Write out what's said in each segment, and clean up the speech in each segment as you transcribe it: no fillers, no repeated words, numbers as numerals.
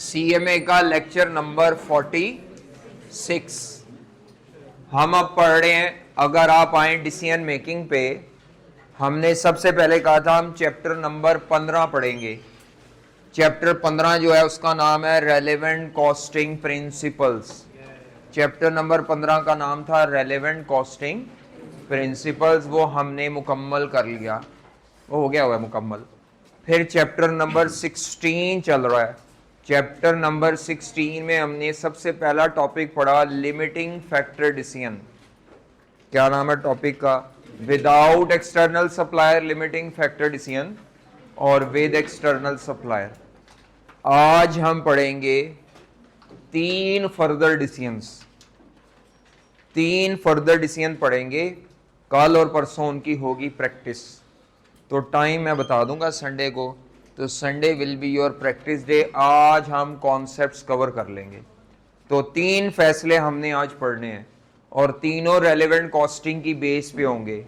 CMA का lecture number 46 हम अब पढ़ रहे हैं। अगर आप आए डिसीजन मेकिंग पे, हमने सबसे पहले कहा था हम चैप्टर नंबर 15 पढ़ेंगे। चैप्टर 15 जो है उसका नाम है relevant costing principles. Chapter number 15 का नाम था रेलेवेंट कॉस्टिंग प्रिंसिपल्स, वो हमने मुकम्मल कर लिया, वो हो गया हुआ है मुकम्मल। फिर चैप्टर नंबर 16 चल रहा है। चैप्टर नंबर 16 में हमने सबसे पहला टॉपिक पढ़ा लिमिटिंग फैक्टर डिसीजन। क्या नाम है टॉपिक का? Without external supplier limiting factor decision और विद एक्सटर्नल सप्लायर। आज हम पढ़ेंगे तीन फर्दर डिसीजन पढ़ेंगे। कल और परसों उनकी होगी प्रैक्टिस। तो टाइम मैं बता दूंगा संडे को, तो Sunday will be your practice day. आज हम कॉन्सेप्ट्स कवर कर लेंगे। तो तीन फैसले हमने आज पढ़ने हैं और तीनों रेलेवेंट कॉस्टिंग की बेस पे होंगे।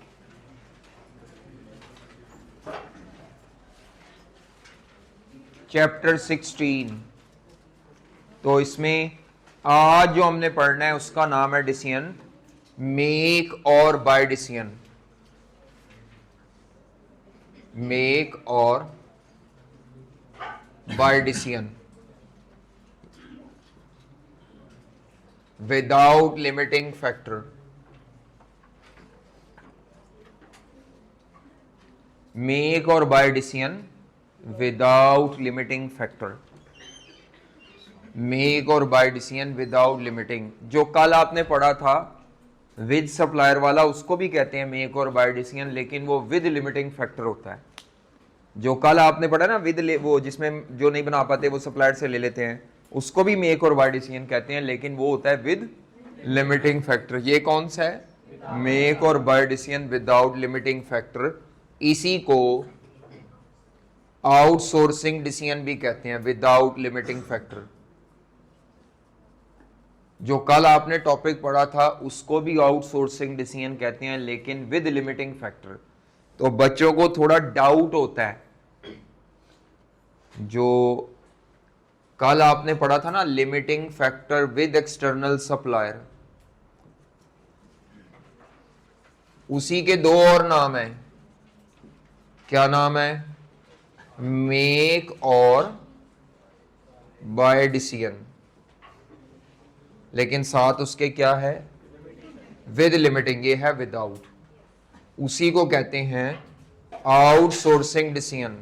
चैप्टर 16, तो इसमें आज जो हमने पढ़ना है उसका नाम है डिसीजन मेक और बाय डिसीजन। मेक और buy decision without limiting factor. Make और buy decision without limiting factor. Make और बाय डिसीजन विदाउट लिमिटिंग। जो कल आपने पढ़ा था विद सप्लायर वाला, उसको भी कहते हैं मेक और बाय डिसीजन, लेकिन वो विद लिमिटिंग फैक्टर होता है। जो कल आपने पढ़ा ना विद, वो जिसमें जो नहीं बना पाते वो सप्लायर से ले लेते हैं, उसको भी मेक और बाय डिसीजन कहते हैं, लेकिन वो होता है विद लिमिटिंग फैक्टर। ये कौन सा है? मेक और buy decision without limiting factor. इसी को आउटसोर्सिंग डिसीजन भी कहते हैं, विदाउट लिमिटिंग फैक्टर। जो कल आपने टॉपिक पढ़ा था उसको भी आउटसोर्सिंग डिसीजन कहते हैं, लेकिन विद लिमिटिंग फैक्टर। तो बच्चों को थोड़ा डाउट होता है, जो कल आपने पढ़ा था ना limiting factor with external supplier, उसी के दो और नाम है। क्या नाम है? मेक और बाय डिसीजन, लेकिन साथ उसके क्या है? With limiting. ये है विदाउट। उसी को कहते हैं outsourcing decision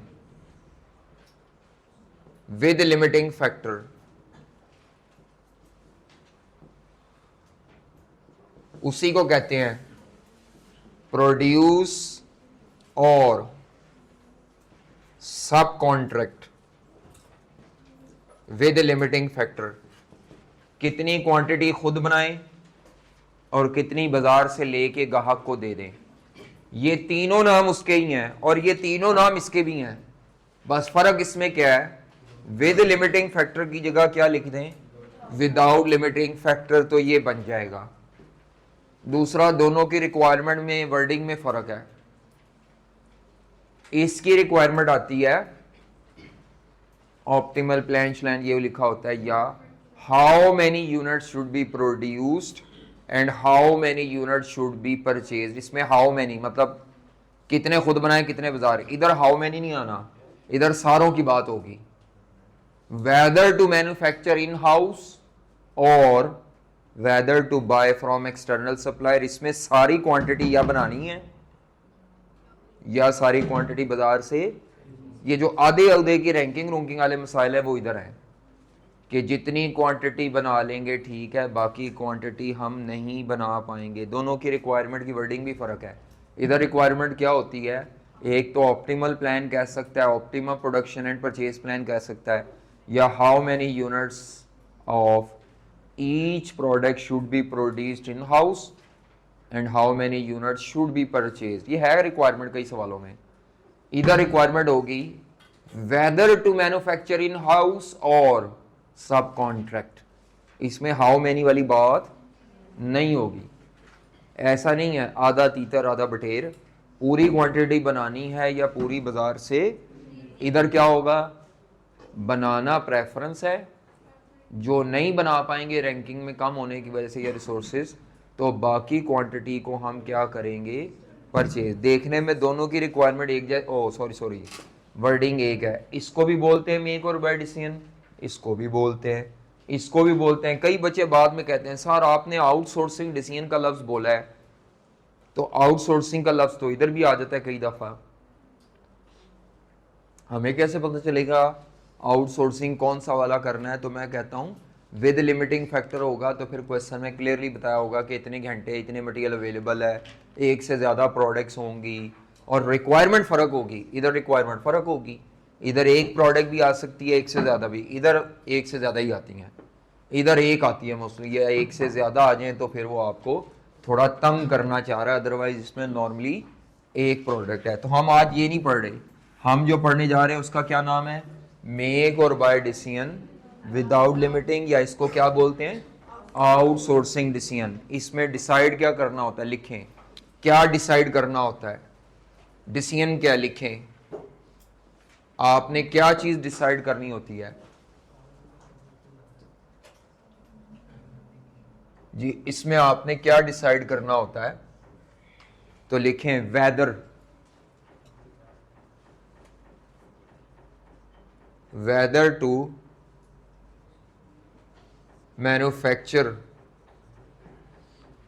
with limiting factor. उसी को कहते हैं प्रोड्यूस और सब कॉन्ट्रैक्ट विद लिमिटिंग फैक्टर। कितनी क्वांटिटी खुद बनाएं और कितनी बाजार से लेके ग्राहक को दे दें। ये तीनों नाम उसके ही हैं और ये तीनों नाम इसके भी हैं। बस फर्क इसमें क्या है? विद लिमिटिंग फैक्टर की जगह क्या लिख दें? विदाउट लिमिटिंग फैक्टर, तो ये बन जाएगा। दूसरा, दोनों की रिक्वायरमेंट में वर्डिंग में फर्क है। इसकी रिक्वायरमेंट आती है ऑप्टिमल प्लान श्लैन, ये लिखा होता है, या how many unit should be produced and how many unit should be purchase. इसमें हाउ मेनी मतलब कितने खुद बनाए कितने बाजार। इधर हाउ मेनी नहीं आना, इधर सारों की बात होगी। Whether to manufacture in house और whether to buy from external supplier. इसमें सारी क्वांटिटी या बनानी है या सारी क्वांटिटी बाजार से। ये जो आधे अवधे की रैंकिंग वाले मसाइल है वो इधर है कि जितनी क्वांटिटी बना लेंगे ठीक है, बाकी क्वांटिटी हम नहीं बना पाएंगे। दोनों की रिक्वायरमेंट की वर्डिंग भी फर्क है। इधर रिक्वायरमेंट क्या होती है? एक तो ऑप्टिमल प्लान कह सकता है, optimum production and purchase plan कह सकता है, या how many units of each product should be produced in house and how many units should be purchase. ये है रिक्वायरमेंट कई सवालों में। इधर रिक्वायरमेंट होगी whether to manufacture in house और सब कॉन्ट्रैक्ट। इसमें हाउ मेनी वाली बात नहीं होगी। ऐसा नहीं है आधा तीतर आधा बटेर, पूरी क्वांटिटी बनानी है या पूरी बाजार से। इधर क्या होगा? बनाना प्रेफरेंस है जो नहीं बना पाएंगे रैंकिंग में कम होने की वजह से ये रिसोर्सेज, तो बाकी क्वांटिटी को हम क्या करेंगे, परचेज। देखने में दोनों की रिक्वायरमेंट एक जैसे, ओ सॉरी वर्डिंग एक है। इसको भी बोलते हैं मेक और बाय डिसीजन, इसको भी बोलते हैं, इसको भी बोलते हैं। कई बच्चे बाद में कहते हैं सर आपने आउटसोर्सिंग डिसीजन का लफ्ज बोला है, तो आउटसोर्सिंग का लफ्ज तो इधर भी आ जाता है कई दफा। हमें कैसे पता चलेगा आउटसोर्सिंग कौन सा वाला करना है? तो मैं कहता हूँ विद लिमिटिंग फैक्टर होगा तो फिर क्वेश्चन में क्लियरली बताया होगा कि इतने घंटे इतने मटेरियल अवेलेबल है, एक से ज़्यादा प्रोडक्ट्स होंगी और रिक्वायरमेंट फ़र्क होगी। इधर रिक्वायरमेंट फ़र्क होगी, इधर एक प्रोडक्ट भी आ सकती है, एक से ज़्यादा भी, इधर एक से ज़्यादा ही आती हैं, इधर एक आती है मोस्टली। या एक से ज़्यादा आ जाए तो फिर वो आपको थोड़ा तंग करना चाह रहा है, अदरवाइज इसमें नॉर्मली एक प्रोडक्ट है। तो हम आज ये नहीं पढ़ रहे, हम जो पढ़ने जा रहे हैं उसका क्या नाम है, मेक और बाय डिसीजन विदाउट लिमिटिंग, या इसको क्या बोलते हैं, आउटसोर्सिंग डिसीजन। इसमें डिसाइड क्या करना होता है, लिखें क्या डिसाइड करना होता है, डिसीजन क्या लिखें, आपने क्या चीज डिसाइड करनी होती है जी, इसमें आपने क्या डिसाइड करना होता है, तो लिखें whether, whether to manufacture,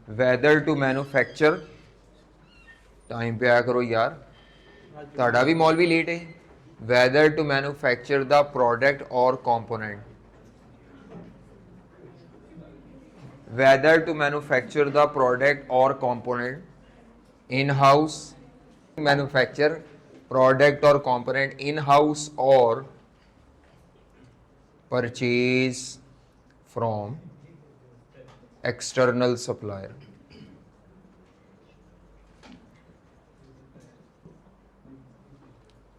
whether to manufacture, time पे आया करो यार, ताड़ा भी मौलवी लेट है। whether to manufacture the product or component, whether to manufacture the product or component in house, manufacture product or component in house or purchase from external supplier।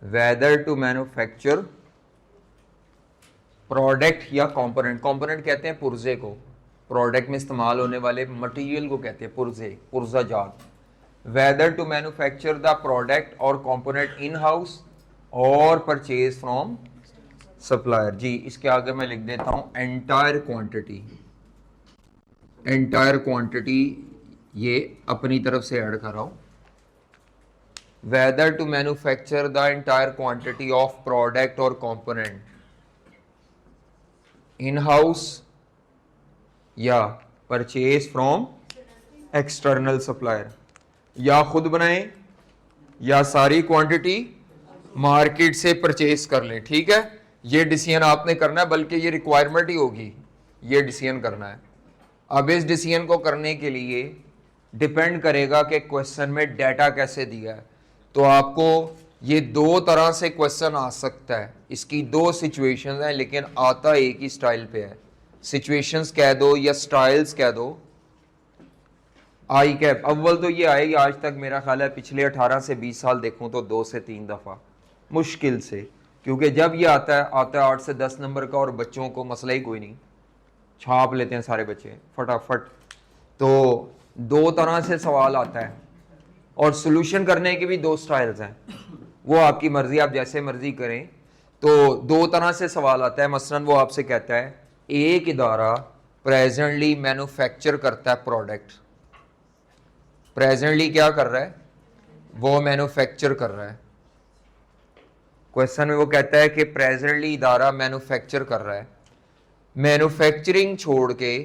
whether to manufacture product या component, component कहते हैं पुर्जे को, product में इस्तेमाल होने वाले material को कहते हैं पुर्जे, पुर्जा जात। whether to manufacture the product और component in house और purchase from supplier। जी इसके आगे मैं लिख देता हूं एंटायर क्वांटिटी, एंटायर क्वांटिटी ये अपनी तरफ से ऐड कर रहा हूं। whether to manufacture the entire quantity of product or component in house या purchase from external supplier, या खुद बनाएं या सारी क्वांटिटी मार्केट से परचेज कर लें। ठीक है, ये डिसीजन आपने करना है, बल्कि ये रिक्वायरमेंट ही होगी, ये डिसीजन करना है। अब इस डिसीजन को करने के लिए डिपेंड करेगा कि क्वेश्चन में डाटा कैसे दिया है। तो आपको ये दो तरह से क्वेश्चन आ सकता है, इसकी दो सिचुएशंस हैं, लेकिन आता एक ही स्टाइल पे है। सिचुएशंस कह दो या स्टाइल्स कह दो। आई कैप अव्वल तो ये आएगी, आज तक मेरा ख्याल है पिछले 18 से 20 साल देखूं तो 2 से 3 दफ़ा मुश्किल से, क्योंकि जब ये आता है 8 से 10 नंबर का, और बच्चों को मसला ही कोई नहीं, छाप लेते हैं सारे बच्चे फटाफट। तो दो तरह से सवाल आता है, और सोल्यूशन करने के भी दो स्टाइल्स हैं, वो आपकी मर्जी, आप जैसे मर्जी करें। तो दो तरह से सवाल आता है। मसलन वो आपसे कहता है एक इदारा प्रेजेंटली मैन्युफैक्चर करता है प्रोडक्ट, प्रेजेंटली क्या कर रहा है, वो मैन्युफैक्चर कर रहा है। क्वेश्चन में वो कहता है कि प्रेजेंटली इदारा मैन्युफैक्चर कर रहा है, मैन्युफैक्चरिंग छोड़ के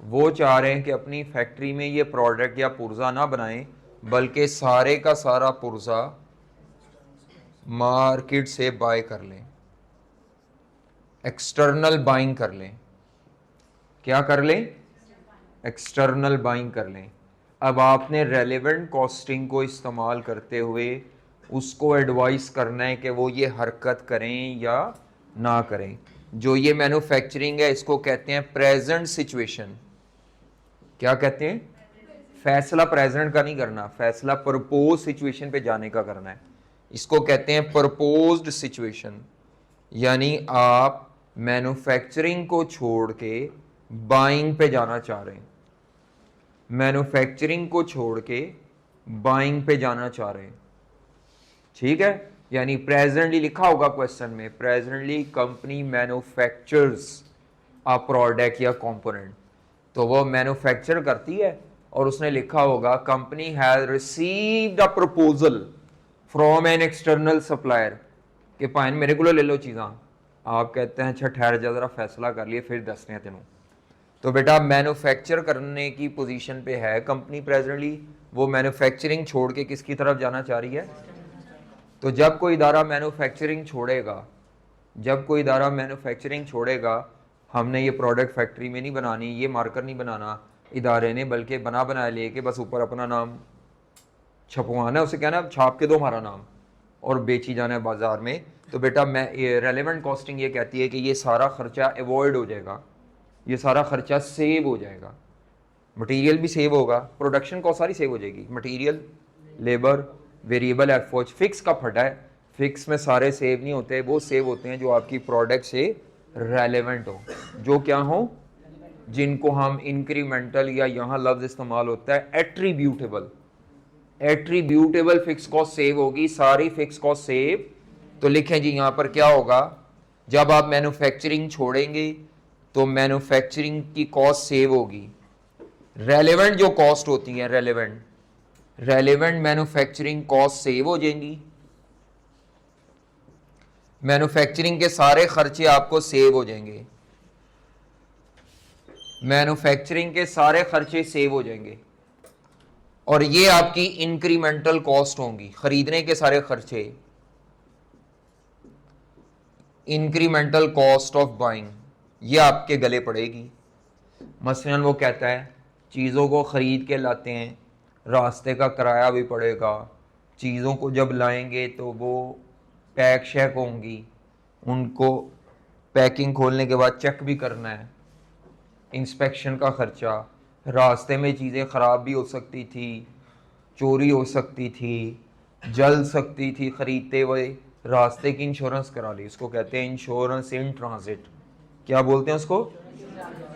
वो चाह रहे हैं कि अपनी फैक्ट्री में ये प्रोडक्ट या पुर्जा ना बनाएं, बल्कि सारे का सारा पुर्जा मार्केट से बाय कर लें, एक्सटर्नल बाइंग कर लें। क्या कर लें, एक्सटर्नल बाइंग कर लें। अब आपने रेलेवेंट कॉस्टिंग को इस्तेमाल करते हुए उसको एडवाइस करना है कि वो ये हरकत करें या ना करें। जो ये मैन्युफैक्चरिंग है इसको कहते हैं प्रेजेंट सिचुएशन। क्या कहते हैं, फैसला प्रेजेंट का नहीं करना, फैसला प्रपोज सिचुएशन पे जाने का करना है। इसको कहते हैं प्रपोज्ड सिचुएशन, यानी आप मैन्युफैक्चरिंग को छोड़ के बाइंग पे जाना चाह रहे हैं, मैन्युफैक्चरिंग को छोड़ के बाइंग पे जाना चाह रहे हैं। ठीक है, यानी प्रेजेंटली लिखा होगा क्वेश्चन में, presently company manufactures a product या कंपोनेंट, तो वो मैन्युफैक्चर करती है और उसने लिखा होगा company has received a proposal from an external supplier कि भाई मेरे को ले लो चीज़ां। आप कहते हैं अच्छा ठहर जा जरा फैसला कर लिए फिर दसने तेनों। तो बेटा मैन्युफैक्चर करने की पोजीशन पे है कंपनी प्रेजेंटली, वो मैन्युफैक्चरिंग छोड़ के किसकी तरफ जाना चाह रही है। तो जब कोई इदारा मैन्युफैक्चरिंग छोड़ेगा, जब कोई इदारा मैन्युफैक्चरिंग छोड़ेगा, हमने ये प्रोडक्ट फैक्ट्री में नहीं बनानी, ये मार्कर नहीं बनाना इदारे ने, बल्कि बना बनाया लेके बस ऊपर अपना नाम छपवाना है, उसे कहना है छाप के दो हमारा नाम और बेची जाना है बाजार में। तो बेटा मैं ये रेलेवेंट कॉस्टिंग ये कहती है कि ये सारा खर्चा अवॉइड हो जाएगा, ये सारा खर्चा सेव हो जाएगा, मटेरियल भी सेव होगा, प्रोडक्शन कॉस्ट सारी सेव हो जाएगी, material, labour, variable effort. Fix का फटा है, फिक्स में सारे सेव नहीं होते, वो सेव होते हैं जो आपकी प्रोडक्ट से रेलेवेंट हो, जो क्या हो, जिनको हम इंक्रीमेंटल या यहाँ लफ्ज इस्तेमाल होता है attributable, attributable fix cost save होगी, सारी फिक्स कॉस्ट सेव। तो लिखें जी यहाँ पर क्या होगा, जब आप मैन्युफैक्चरिंग छोड़ेंगे तो मैन्युफैक्चरिंग की कॉस्ट सेव होगी, रेलेवेंट जो कॉस्ट होती है, रेलेवेंट मैन्युफैक्चरिंग कॉस्ट सेव हो जाएंगी, मैन्युफैक्चरिंग के सारे खर्चे आपको सेव हो जाएंगे, मैन्युफैक्चरिंग के सारे खर्चे सेव हो जाएंगे और ये आपकी इंक्रीमेंटल कॉस्ट होंगी, खरीदने के सारे खर्चे, इंक्रीमेंटल कॉस्ट ऑफ बाइंग, ये आपके गले पड़ेगी। मसलन वो कहता है चीज़ों को ख़रीद के लाते हैं, रास्ते का किराया भी पड़ेगा, चीज़ों को जब लाएंगे तो वो पैक शैक होंगी, उनको पैकिंग खोलने के बाद चेक भी करना है, इंस्पेक्शन का ख़र्चा, रास्ते में चीज़ें ख़राब भी हो सकती थी, चोरी हो सकती थी, जल सकती थी, ख़रीदते हुए रास्ते की इंश्योरेंस करा ली, इसको कहते हैं इंश्योरेंस इन ट्रांजिट। क्या बोलते हैं उसको,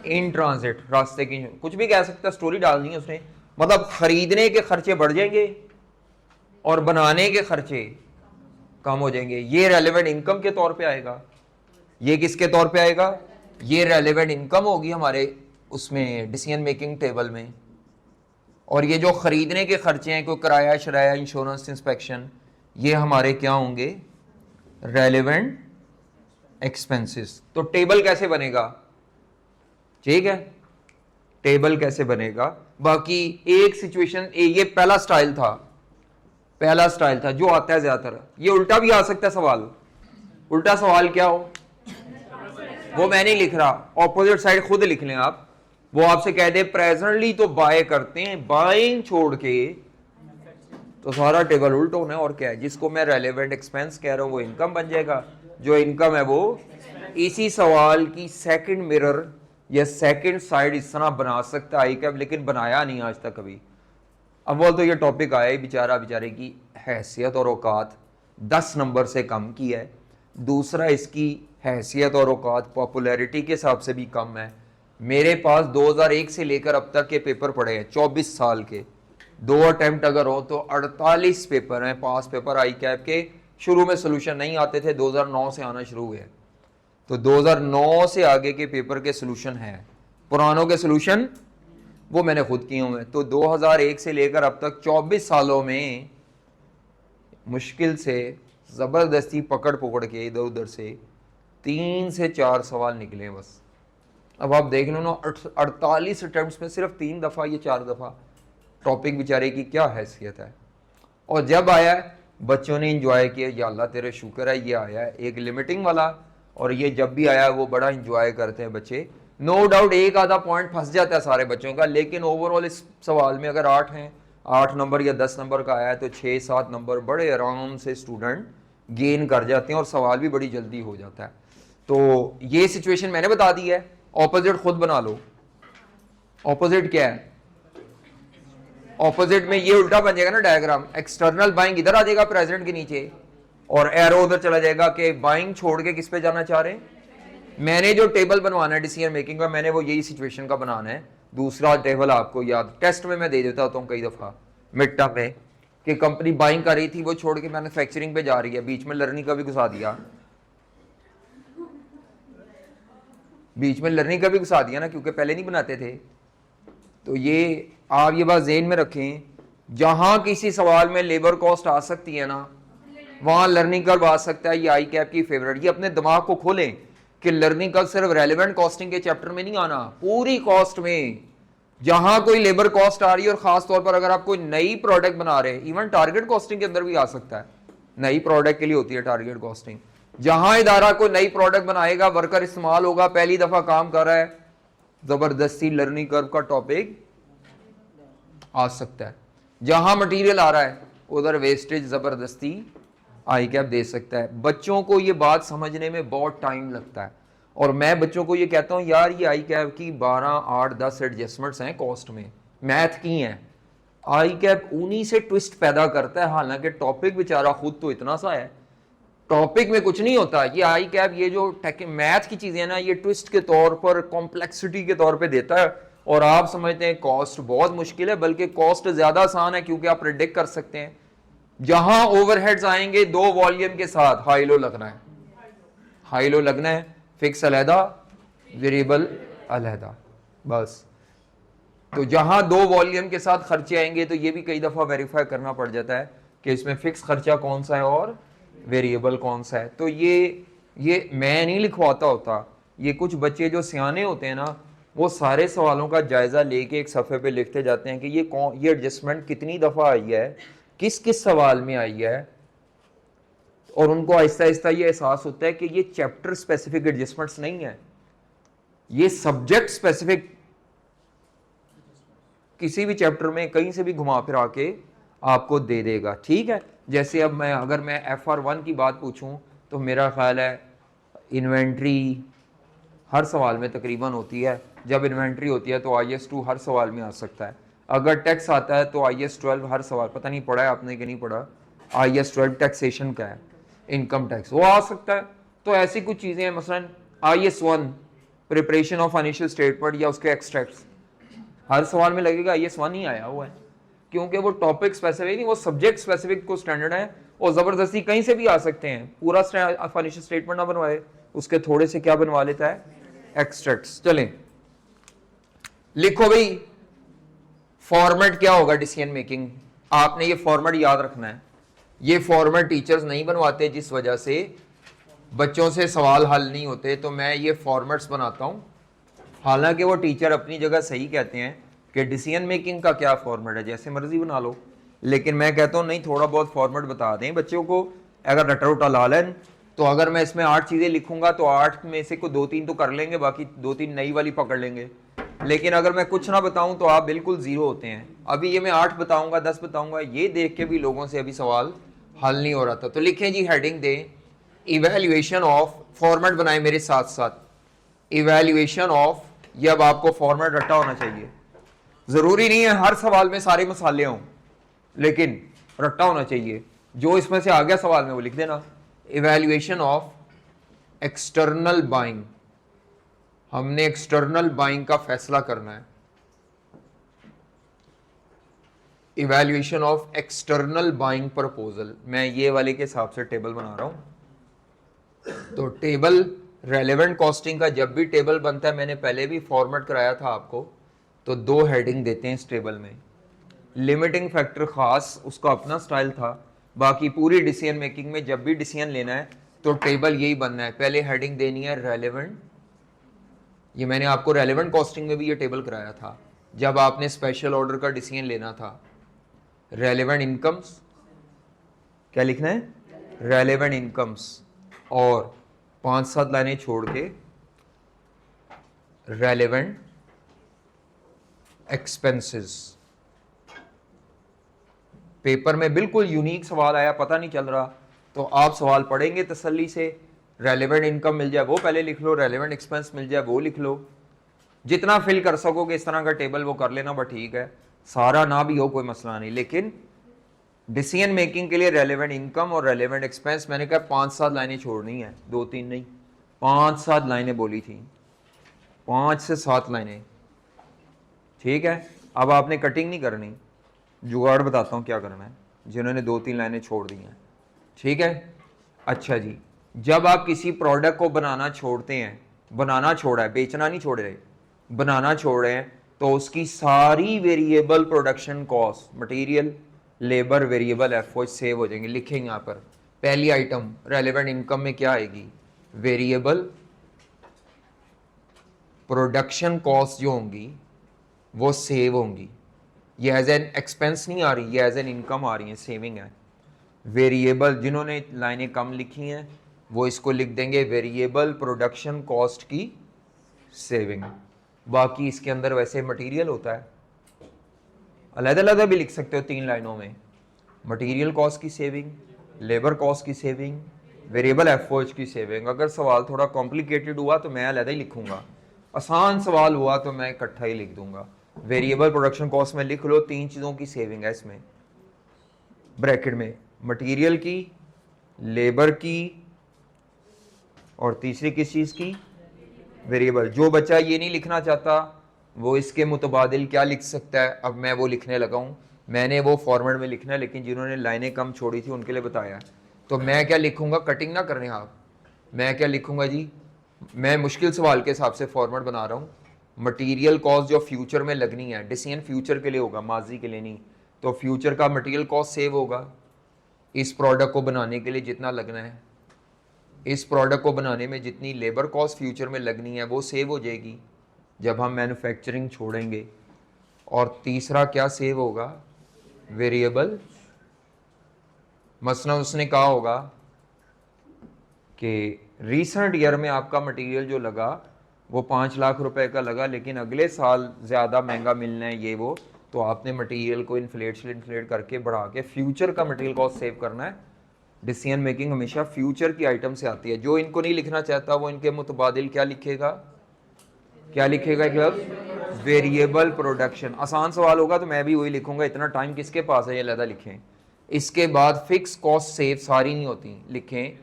इन ट्रांजिट, रास्ते की कुछ भी कह सकता है, स्टोरी डालनी है उसने। मतलब खरीदने के खर्चे बढ़ जाएंगे और बनाने के खर्चे कम हो जाएंगे। ये रेलेवेंट इनकम के तौर पे आएगा, ये किसके तौर पे आएगा, ये रेलेवेंट इनकम होगी हमारे उसमें डिसीजन मेकिंग टेबल में। और ये जो खरीदने के खर्चे हैं, कोई किराया शराया, इंश्योरेंस, इंस्पेक्शन, ये हमारे क्या होंगे, रेलेवेंट एक्सपेंसेस। तो टेबल कैसे बनेगा, ठीक है, टेबल कैसे बनेगा। बाकी एक सिचुएशन, ये पहला स्टाइल था, पहला स्टाइल था जो आता है ज्यादातर। ये उल्टा भी आ सकता है सवाल, उल्टा सवाल क्या हो वो मैं नहीं लिख रहा, ऑपोजिट साइड खुद लिख लें आप। वो आपसे कह दे प्रेजेंटली तो बाय करते हैं, बाइंग छोड़ के, तो सारा टेबल उल्ट होना है। और क्या है, जिसको मैं रेलेवेंट एक्सपेंस कह रहा हूं वो इनकम बन जाएगा, जो इनकम है वो इसी सवाल की सेकंड मिरर या सेकंड साइड इस तरह बना सकता है आई, लेकिन बनाया नहीं आज तक कभी। अव्वल तो ये टॉपिक आया ही बेचारे की हैसियत और औकात 10 नंबर से कम की है, दूसरा इसकी हैसियत और औकात पॉपुलैरिटी के हिसाब से भी कम है। मेरे पास 2001 से लेकर अब तक के पेपर पड़े हैं, 24 साल के, 2 अटेम्प्ट अगर हो तो 48 पेपर हैं, पास पेपर आई कैप के। शुरू में सोल्यूशन नहीं आते थे, 2009 से आना शुरू हुए, तो 2009 से आगे के पेपर के सोल्यूशन हैं, पुरानों के सोल्यूशन वो मैंने खुद किए हुए। तो 2001 से लेकर अब तक 24 सालों में मुश्किल से ज़बरदस्ती पकड़ के इधर उधर से 3 से 4 सवाल निकले बस। अब आप देख लो ना, 48 अटेम्प्ट्स में सिर्फ 3 दफ़ा या 4 दफ़ा, टॉपिक बेचारे की क्या हैसियत है। और जब आया बच्चों ने इंजॉय किया, या अल्लाह तेरे शुक्र है ये आया है एक लिमिटिंग वाला, और ये जब भी आया वो बड़ा इंजॉय करते हैं बच्चे। नो डाउट एक आधा पॉइंट फंस जाता है सारे बच्चों का, लेकिन ओवरऑल इस सवाल में अगर 8 हैं, 8 नंबर या 10 नंबर का आया है तो 6-7 नंबर बड़े आराम से स्टूडेंट गेन कर जाते हैं और सवाल भी बड़ी जल्दी हो जाता है। तो ये सिचुएशन मैंने बता दी है, ऑपोजिट खुद बना लो। ऑपोजिट क्या है, ऑपोजिट में ये उल्टा बन जाएगा ना डायग्राम, एक्सटर्नल बाइंग इधर आ जाएगा प्रेजेंट के नीचे और एरो उधर चला जाएगा कि बाइंग छोड़ के किस पे जाना चाह रहे हैं। मैंने जो टेबल बनवाना है डिसीजन मेकिंग का, मैंने वो यही सिचुएशन का बनाना है। दूसरा टेबल आपको याद टेस्ट में मैं दे देता हूँ कई दफ़ा मिड टर्म में, कि कंपनी बाइंग कर रही थी, वो छोड़ के मैन्युफैक्चरिंग पे जा रही है, बीच में लर्निंग का भी घुसा दिया। बीच में लर्निंग का भी घुसा दिया ना, क्योंकि पहले नहीं बनाते थे। तो ये आप ये बात ज़हन में रखें, जहां किसी सवाल में लेबर कॉस्ट आ सकती है ना, वहां लर्निंग कर्व आ सकता है। ये आई कैप की फेवरेट। ये अपने दिमाग को खोलें कि लर्निंग कर्व सिर्फ रेलेवेंट कॉस्टिंग के चैप्टर में नहीं आना, पूरी कॉस्ट में जहां कोई लेबर कॉस्ट आ रही है, और खास तौर पर अगर आप कोई नई प्रोडक्ट बना रहे हैं, इवन टारगेट कॉस्टिंग के अंदर भी आ सकता है। नई प्रोडक्ट के लिए होती है टारगेट कॉस्टिंग। जहां इदारा कोई नई प्रोडक्ट बनाएगा, वर्कर इस्तेमाल होगा, पहली दफा काम कर रहा है, जबरदस्ती लर्निंग कर्व का टॉपिक आ सकता है। जहां मटेरियल आ रहा है उधर वेस्टेज जबरदस्ती आई कैप दे सकता है। बच्चों को ये बात समझने में बहुत टाइम लगता है, और मैं बच्चों को ये कहता हूं यार ये आई कैप की 12, 8, 10 एडजस्टमेंट्स हैं कॉस्ट में, मैथ की हैं। आई कैप उन्हीं से ट्विस्ट पैदा करता है, हालांकि टॉपिक बेचारा खुद तो इतना सा है, टॉपिक में कुछ नहीं होता। ये आई कैप ये जो मैथ की चीजें ना, ये ट्विस्ट के तौर पर, कॉम्प्लेक्सिटी के तौर पर देता है, और आप समझते हैं कॉस्ट बहुत मुश्किल है, बल्कि कॉस्ट ज्यादा आसान है, क्योंकि आप प्रेडिक्ट कर सकते हैं। जहां ओवरहेड्स आएंगे 2 वॉल्यूम के साथ हाई लो लगना है, हाई लो लगना है, फिक्स अलहदा, वेरिएबल अलहदा, बस। तो जहां 2 वॉल्यूम के साथ खर्चे आएंगे, तो ये भी कई दफा वेरीफाई करना पड़ जाता है कि इसमें फिक्स खर्चा कौन सा है और वेरिएबल कौन सा है। तो ये मैं नहीं लिखवाता होता, ये कुछ बच्चे जो सियाने होते हैं ना, वो सारे सवालों का जायजा लेके एक सफ़े पे लिखते जाते हैं कि ये एडजस्टमेंट कितनी दफ़ा आई है, किस किस सवाल में आई है, और उनको आहिस्ता आहिस्ता ये एहसास होता है कि ये चैप्टर स्पेसिफिक एडजस्टमेंट्स नहीं है, ये सब्जेक्ट स्पेसिफिक, किसी भी चैप्टर में कहीं से भी घुमा फिरा के आपको दे देगा। ठीक है, जैसे अब अगर मैं FR1 की बात पूछूं, तो मेरा ख्याल है इन्वेंट्री हर सवाल में तकरीबन होती है। जब इन्वेंट्री होती है तो IS2 हर सवाल में आ सकता है। अगर टैक्स आता है तो IS12 हर सवाल, पता नहीं पढ़ा है आपने कि नहीं पढ़ा, IS12 टैक्सेशन का है, इनकम टैक्स, वो आ सकता है। तो ऐसी कुछ चीज़ें हैं, मसलन IS1 preparation of financial statement या उसके एक्सट्रैक्ट्स, हर सवाल में लगेगा। IS1 ही आया हुआ है, क्योंकि वो टॉपिक स्पेसिफिक नहीं, वो सब्जेक्ट स्पेसिफिक को स्टैंडर्ड है, और ज़बरदस्ती कहीं से भी आ सकते हैं। पूरा फाइनेंशियल स्टेटमेंट ना बनवाए, उसके थोड़े से क्या बनवा लेता है, एक्सट्रैक्ट्स। चलें लिखो भाई, फॉर्मेट क्या होगा डिसीजन मेकिंग, आपने ये फॉर्मेट याद रखना है। ये फॉर्मेट टीचर्स नहीं बनवाते, जिस वजह से बच्चों से सवाल हल नहीं होते, तो मैं ये फॉर्मेट्स बनाता हूँ। हालांकि वो टीचर अपनी जगह सही कहते हैं कि डिसीजन मेकिंग का क्या फॉर्मेट है, जैसे मर्जी बना लो, लेकिन मैं कहता हूँ नहीं, थोड़ा बहुत फॉर्मेट बता दें बच्चों को। अगर रटा उटा ला लें, तो अगर मैं इसमें 8 चीज़ें लिखूंगा तो 8 में से को 2-3 तो कर लेंगे, बाकी 2-3 नई वाली पकड़ लेंगे। लेकिन अगर मैं कुछ ना बताऊं तो आप बिल्कुल जीरो होते हैं। अभी ये मैं 8 बताऊंगा, 10 बताऊंगा, ये देख के भी लोगों से अभी सवाल हल नहीं हो रहा था। तो लिखें जी, हेडिंग दें इवैल्यूएशन ऑफ, फॉर्मेट बनाए मेरे साथ साथ, इवैल्यूएशन ऑफ। ये अब आपको फॉर्मेट रटा होना चाहिए, जरूरी नहीं है हर सवाल में सारे मसाले हों, लेकिन रट्टा होना चाहिए। जो इसमें से आ गया सवाल में वो लिख देना। इवैल्यूएशन ऑफ एक्सटर्नल बाइंग, हमने एक्सटर्नल बाइंग का फैसला करना है। Evaluation of external buying proposal, मैं ये वाले के हिसाब से टेबल बना रहा हूं। तो टेबल रेलेवेंट कॉस्टिंग का जब भी टेबल बनता है, मैंने पहले भी फॉर्मेट कराया था आपको, तो 2 हेडिंग देते हैं इस टेबल में। लिमिटिंग फैक्टर खास उसका अपना स्टाइल था, बाकी पूरी डिसीजन मेकिंग में जब भी डिसीजन लेना है तो टेबल यही बनना है। पहले हेडिंग देनी है रेलेवेंट, ये मैंने आपको रेलेवेंट कॉस्टिंग में भी ये टेबल कराया था जब आपने स्पेशल ऑर्डर का डिसीजन लेना था। रेलेवेंट इनकम्स, क्या लिखना है, रेलेवेंट इनकम्स, और 5-7 लाइनें छोड़ के रेलेवेंट एक्सपेंसेस। पेपर में बिल्कुल यूनिक सवाल आया, पता नहीं चल रहा, तो आप सवाल पढ़ेंगे तसल्ली से, रेलेवेंट इनकम मिल जाए वो पहले लिख लो, रेलेवेंट एक्सपेंस मिल जाए वो लिख लो। जितना फिल कर सकोगे इस तरह का टेबल वो कर लेना, बट ठीक है, सारा ना भी हो कोई मसला नहीं। लेकिन डिसीजन मेकिंग के लिए रेलेवेंट इनकम और रेलेवेंट एक्सपेंस, मैंने कहा 5-7 लाइनें छोड़नी है, 2-3 नहीं, 5-7 लाइनें बोली थी, 5 से 7 लाइनें। ठीक है, अब आपने कटिंग नहीं करनी, जुगाड़ बताता हूँ क्या करना है, जिन्होंने 2-3 लाइनें छोड़ दी हैं। ठीक है, अच्छा जी, जब आप किसी प्रोडक्ट को बनाना छोड़ते हैं बनाना छोड़ा है, बेचना नहीं छोड़ रहे, बनाना छोड़ रहे हैं, तो उसकी सारी variable production cost, material, labour, variable FO save हो जाएंगे। लिखेंगे यहाँ पर पहली आइटम रेलेवेंट इनकम में क्या आएगी, वेरिएबल प्रोडक्शन कॉस्ट जो होंगी वो सेव होंगी। ये एज एन एक्सपेंस नहीं आ रही, ये एज एन इनकम आ रही है, सेविंग है। वेरिएबल, जिन्होंने लाइनें कम लिखी हैं वो इसको लिख देंगे वेरिएबल प्रोडक्शन कॉस्ट की सेविंग। बाकी इसके अंदर वैसे मटेरियल होता है, अलग-अलग भी लिख सकते हो 3 लाइनों में, मटेरियल कॉस्ट की सेविंग, लेबर कॉस्ट की सेविंग, वेरिएबल एफओएच की सेविंग। अगर सवाल थोड़ा कॉम्प्लिकेटेड हुआ तो मैं अलग ही लिखूंगा, आसान सवाल हुआ तो मैं इकट्ठा ही लिख दूंगा। वेरिएबल प्रोडक्शन कॉस्ट में लिख लो 3 चीज़ों की सेविंग है इसमें, ब्रैकेट में मटेरियल की, लेबर की, और तीसरी किस चीज़ की, वेरिएबल। जो बच्चा ये नहीं लिखना चाहता वो इसके मुतबादिल क्या लिख सकता है, अब मैं वो लिखने लगा हूँ। मैंने वो फॉर्मेट में लिखना है, लेकिन जिन्होंने लाइनें कम छोड़ी थी उनके लिए बताया। तो मैं क्या लिखूंगा, कटिंग ना करने आप, मैं क्या लिखूंगा जी, मैं मुश्किल सवाल के हिसाब से फॉर्मेट बना रहा हूँ। मटेरियल कॉस्ट जो फ्यूचर में लगनी है, डिसीजन फ्यूचर के लिए होगा, माजी के लिए नहीं। तो फ्यूचर का मटेरियल कॉस्ट सेव होगा, इस प्रोडक्ट को बनाने के लिए जितना लगना है, इस प्रोडक्ट को बनाने में जितनी लेबर कॉस्ट फ्यूचर में लगनी है वो सेव हो जाएगी जब हम मैन्युफैक्चरिंग छोड़ेंगे। और तीसरा क्या सेव होगा, वेरिएबल, मसलन उसने कहा होगा कि रीसेंट ईयर में आपका मटेरियल जो लगा वो 5 लाख रुपए का लगा, लेकिन अगले साल ज़्यादा महंगा मिलना है ये वो, तो आपने मटेरियल को इन्फ्लेट करके बढ़ा के फ्यूचर का मटेरियल कॉस्ट सेव करना है। डिसीजन मेकिंग हमेशा फ्यूचर की आइटम से आती है। जो इनको नहीं लिखना चाहता वो इनके मुतबादिल क्या लिखेगा, क्या लिखेगा कि वेरिएबल प्रोडक्शन। आसान सवाल होगा तो मैं भी वही लिखूंगा, इतना टाइम किसके पास है ये लहदा लिखें। इसके बाद फिक्स कॉस्ट सेव सारी नहीं होती, लिखें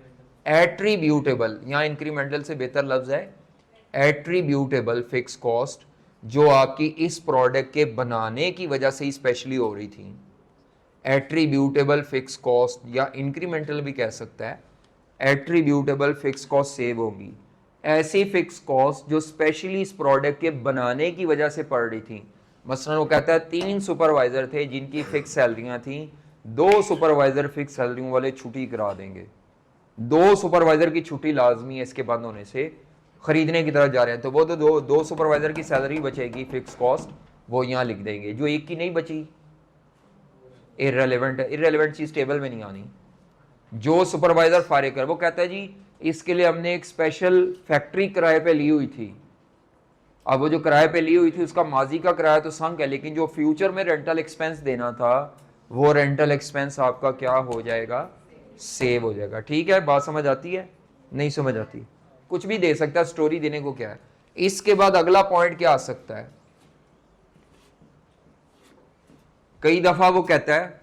एट्रीब्यूटेबल, यहाँ इंक्रीमेंटल से बेहतर लफ्ज है एट्रीब्यूटेबल फिक्स कॉस्ट, जो आपकी इस प्रोडक्ट के बनाने की वजह से ही स्पेशली हो रही थी। एट्रीब्यूटेबल फिक्स कॉस्ट या इंक्रीमेंटल भी कह सकता है, एट्रीब्यूटेबल फिक्स कॉस्ट सेव होगी। ऐसी फिक्स कॉस्ट जो स्पेशली इस प्रोडक्ट के बनाने की वजह से पड़ रही थी। मसलन वो कहता है 3 सुपरवाइजर थे जिनकी फिक्स सैलरियां थी, 2 सुपरवाइजर फिक्स सैलरियों वाले छुट्टी करा देंगे, 2 सुपरवाइजर की छुट्टी लाजमी है इसके बंद होने से, खरीदने की तरफ जा रहे हैं, तो वो तो दो सुपरवाइजर की सैलरी बचेगी फिक्स कॉस्ट, वो यहाँ लिख देंगे। जो एक की नहीं बची इररेलेवेंट है, इररेलेवेंट चीज टेबल में नहीं आनी। जो सुपरवाइजर फारिग कर, वो कहता है जी इसके लिए हमने एक स्पेशल फैक्ट्री किराए पे ली हुई थी, अब वो जो किराए पे ली हुई थी उसका माजी का किराया तो संक है, लेकिन जो फ्यूचर में रेंटल एक्सपेंस देना था वो रेंटल एक्सपेंस आपका क्या हो जाएगा, सेव हो जाएगा। ठीक है, बात समझ आती है, नहीं समझ आती कुछ भी दे सकता है, स्टोरी देने को क्या है। इसके बाद अगला पॉइंट क्या आ सकता है, कई दफा वो कहता है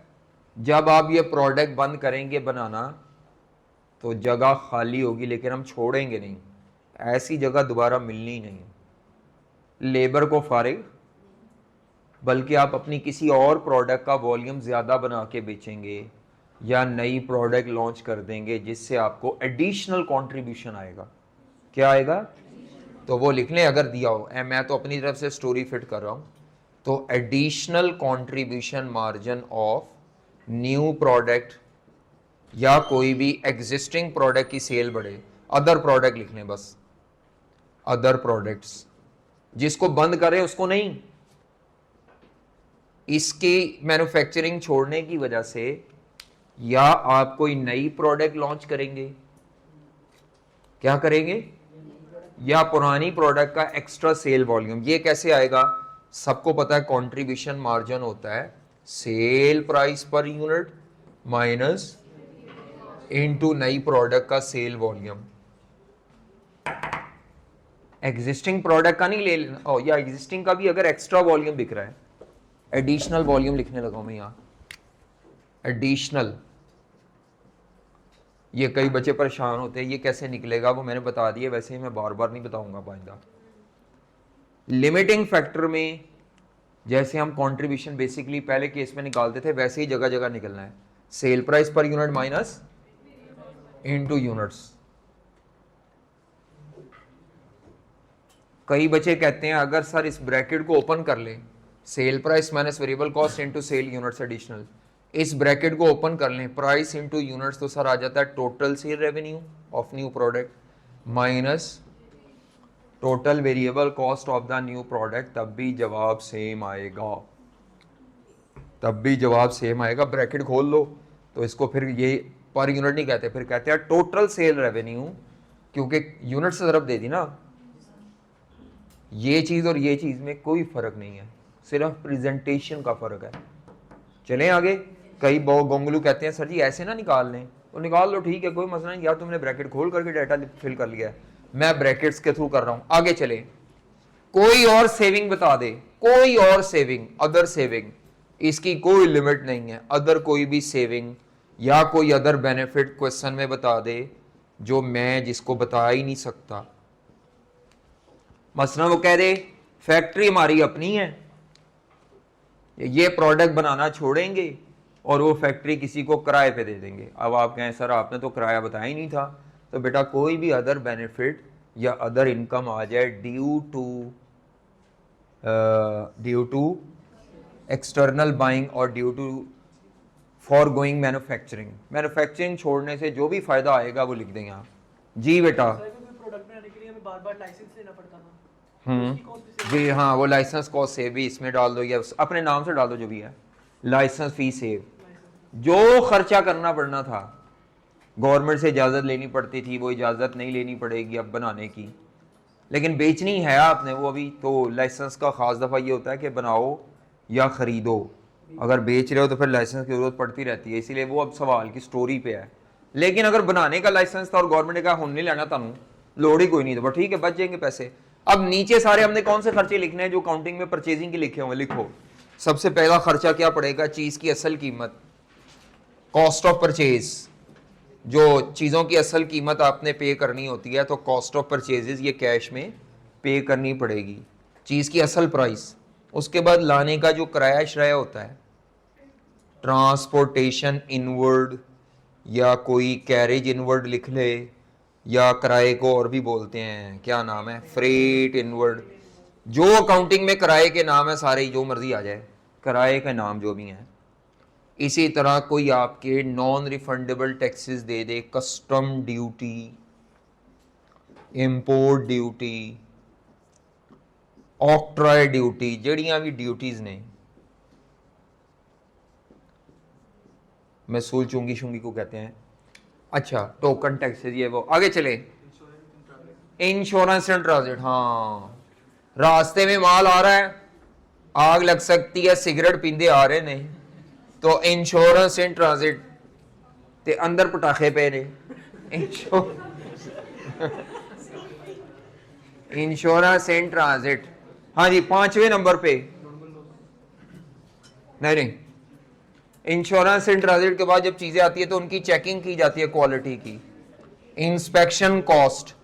जब आप ये प्रोडक्ट बंद करेंगे बनाना तो जगह खाली होगी, लेकिन हम छोड़ेंगे नहीं, ऐसी जगह दोबारा मिलनी ही नहीं। लेबर को फारिग, बल्कि आप अपनी किसी और प्रोडक्ट का वॉल्यूम ज़्यादा बना के बेचेंगे या नई प्रोडक्ट लॉन्च कर देंगे जिससे आपको एडिशनल कंट्रीब्यूशन आएगा। क्या आएगा, तो वो लिख लें अगर दिया हो, मैं तो अपनी तरफ से स्टोरी फिट कर रहा हूँ। तो additional contribution margin of new product या कोई भी एग्जिस्टिंग प्रोडक्ट की सेल बढ़े, अदर प्रोडक्ट लिख लें बस, अदर प्रोडक्ट्स, जिसको बंद करें उसको नहीं, इसकी मैन्युफैक्चरिंग छोड़ने की वजह से, या आप कोई नई प्रोडक्ट लॉन्च करेंगे, क्या करेंगे, या पुरानी प्रोडक्ट का एक्स्ट्रा सेल वॉल्यूम। ये कैसे आएगा, सबको पता है कंट्रीब्यूशन मार्जिन होता है sale price per unit minus into नई प्रोडक्ट का सेल वॉल्यूम। एग्जिस्टिंग प्रोडक्ट का नहीं ले लेना, या एग्जिस्टिंग का भी अगर एक्स्ट्रा वॉल्यूम दिख रहा है, एडिशनल वॉल्यूम लिखने लगा मैं यहां, एडिशनल। ये कई बच्चे परेशान होते हैं ये कैसे निकलेगा, वो मैंने बता दिया, वैसे ही मैं बार बार नहीं बताऊंगा पाइंदा। लिमिटिंग फैक्टर में जैसे हम कंट्रीब्यूशन बेसिकली पहले केस में निकालते थे वैसे ही जगह जगह निकलना है, sale price per unit minus into units. कई बच्चे कहते हैं अगर सर इस ब्रैकेट को ओपन कर लें, sale price minus variable cost into sale units additional, इस ब्रैकेट को ओपन कर लें, प्राइस इनटू यूनिट्स, तो सर आ जाता है total sale revenue of new product minus total variable cost of the new product, तब भी जवाब सेम आएगा, तब भी जवाब सेम आएगा। ब्रैकेट खोल लो तो इसको फिर ये पर यूनिट नहीं कहते, फिर कहते हैं टोटल सेल रेवेन्यू, क्योंकि यूनिट से ज़रब दे दी ना। ये चीज़ और ये चीज़ में कोई फ़र्क नहीं है, सिर्फ प्रेजेंटेशन का फ़र्क है। चलें आगे। कई गोंगलू कहते हैं सर जी ऐसे ना निकाल लें, तो निकाल लो, ठीक है, कोई मसला नहीं, या तुमने ब्रैकेट खोल करके डाटा फिल कर लिया है, मैं ब्रैकेट्स के थ्रू कर रहा हूँ। आगे चले, कोई और सेविंग बता दे, कोई और सेविंग, अदर सेविंग, इसकी कोई लिमिट नहीं है, अदर कोई भी सेविंग या कोई अदर बेनिफिट क्वेश्चन में बता दे जो मैं जिसको बता ही नहीं सकता। मसलन वो कह दे फैक्ट्री हमारी अपनी है, ये प्रोडक्ट बनाना छोड़ेंगे और वो फैक्ट्री किसी को किराए पे दे देंगे। अब आप कहें सर आपने तो किराया बताया ही नहीं था, तो बेटा कोई भी अदर बेनिफिट या अदर इनकम आ जाए ड्यू टू एक्सटर्नल बाइंग और due to forgoing manufacturing, manufacturing छोड़ने से जो भी फायदा आएगा वो लिख दें यहाँ। जी बेटा जी हाँ, वो लाइसेंस कॉस्ट सेव भी इसमें डाल दो या अपने नाम से डाल दो, जो भी है लाइसेंस फी सेव। जो खर्चा करना पड़ना था, गवर्नमेंट से इजाज़त लेनी पड़ती थी, वो इजाज़त नहीं लेनी पड़ेगी अब बनाने की, लेकिन बेचनी है आपने वो अभी, तो लाइसेंस का ख़ास दफ़ा ये होता है कि बनाओ या ख़रीदो, अगर बेच रहे हो तो फिर लाइसेंस की ज़रूरत पड़ती रहती है, इसीलिए वो अब सवाल की स्टोरी पे है। लेकिन अगर बनाने का लाइसेंस था और गवर्नमेंट ने कहा हम नहीं लेना तुम, लोड ही कोई नहीं, तो ठीक है बच जाएंगे पैसे। अब नीचे सारे हमने कौन से खर्चे लिखने हैं जो काउंटिंग में परचेजिंग के लिखे हुए, लिखो। सबसे पहला खर्चा क्या पड़ेगा, चीज़ की असल कीमत, कॉस्ट ऑफ परचेज, जो चीज़ों की असल कीमत आपने पे करनी होती है, तो कॉस्ट ऑफ परचेजेस ये कैश में पे करनी पड़ेगी, चीज़ की असल प्राइस। उसके बाद लाने का जो किराया शराया होता है, ट्रांसपोर्टेशन इनवर्ड या कोई कैरेज इनवर्ड लिख ले, या किराए को और भी बोलते हैं, क्या नाम है, फ्रेट इनवर्ड, जो अकाउंटिंग में किराए के नाम है सारे, जो मर्जी आ जाए किराए का नाम जो भी हैं। इसी तरह कोई आपके नॉन रिफंडेबल टैक्सेस दे दे, custom duty, import duty, octroi duty, जड़ियां भी ड्यूटीज ने, महसूल चुंगी शुंगी को कहते हैं। अच्छा, टोकन टैक्सेस ये वो। आगे चले, इंश्योरेंस एंड ट्रांजिट। हाँ, रास्ते में माल आ रहा है, आग लग सकती है, सिगरेट पींदे आ रहे ने, तो इंश्योरेंस एंड ट्रांजिट ते अंदर पटाखे पे ने, इंश्योरेंस एंड ट्रांजिट। हाँ जी, 5वें नंबर पे, नहीं, इंश्योरेंस एंड ट्रांजिट के बाद जब चीजें आती है तो उनकी चेकिंग की जाती है क्वालिटी की, इंस्पेक्शन कॉस्ट।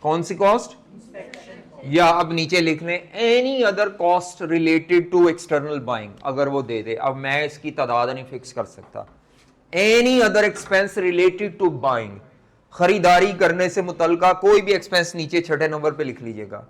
कौन सी कॉस्ट, या अब नीचे लिख लें any other cost related to external buying, अगर वो दे दे। अब मैं इसकी तादाद नहीं फिक्स कर सकता, any other expense related to buying, खरीदारी करने से मुतल्लिका कोई भी एक्सपेंस नीचे 6ठे नंबर पे लिख लीजिएगा।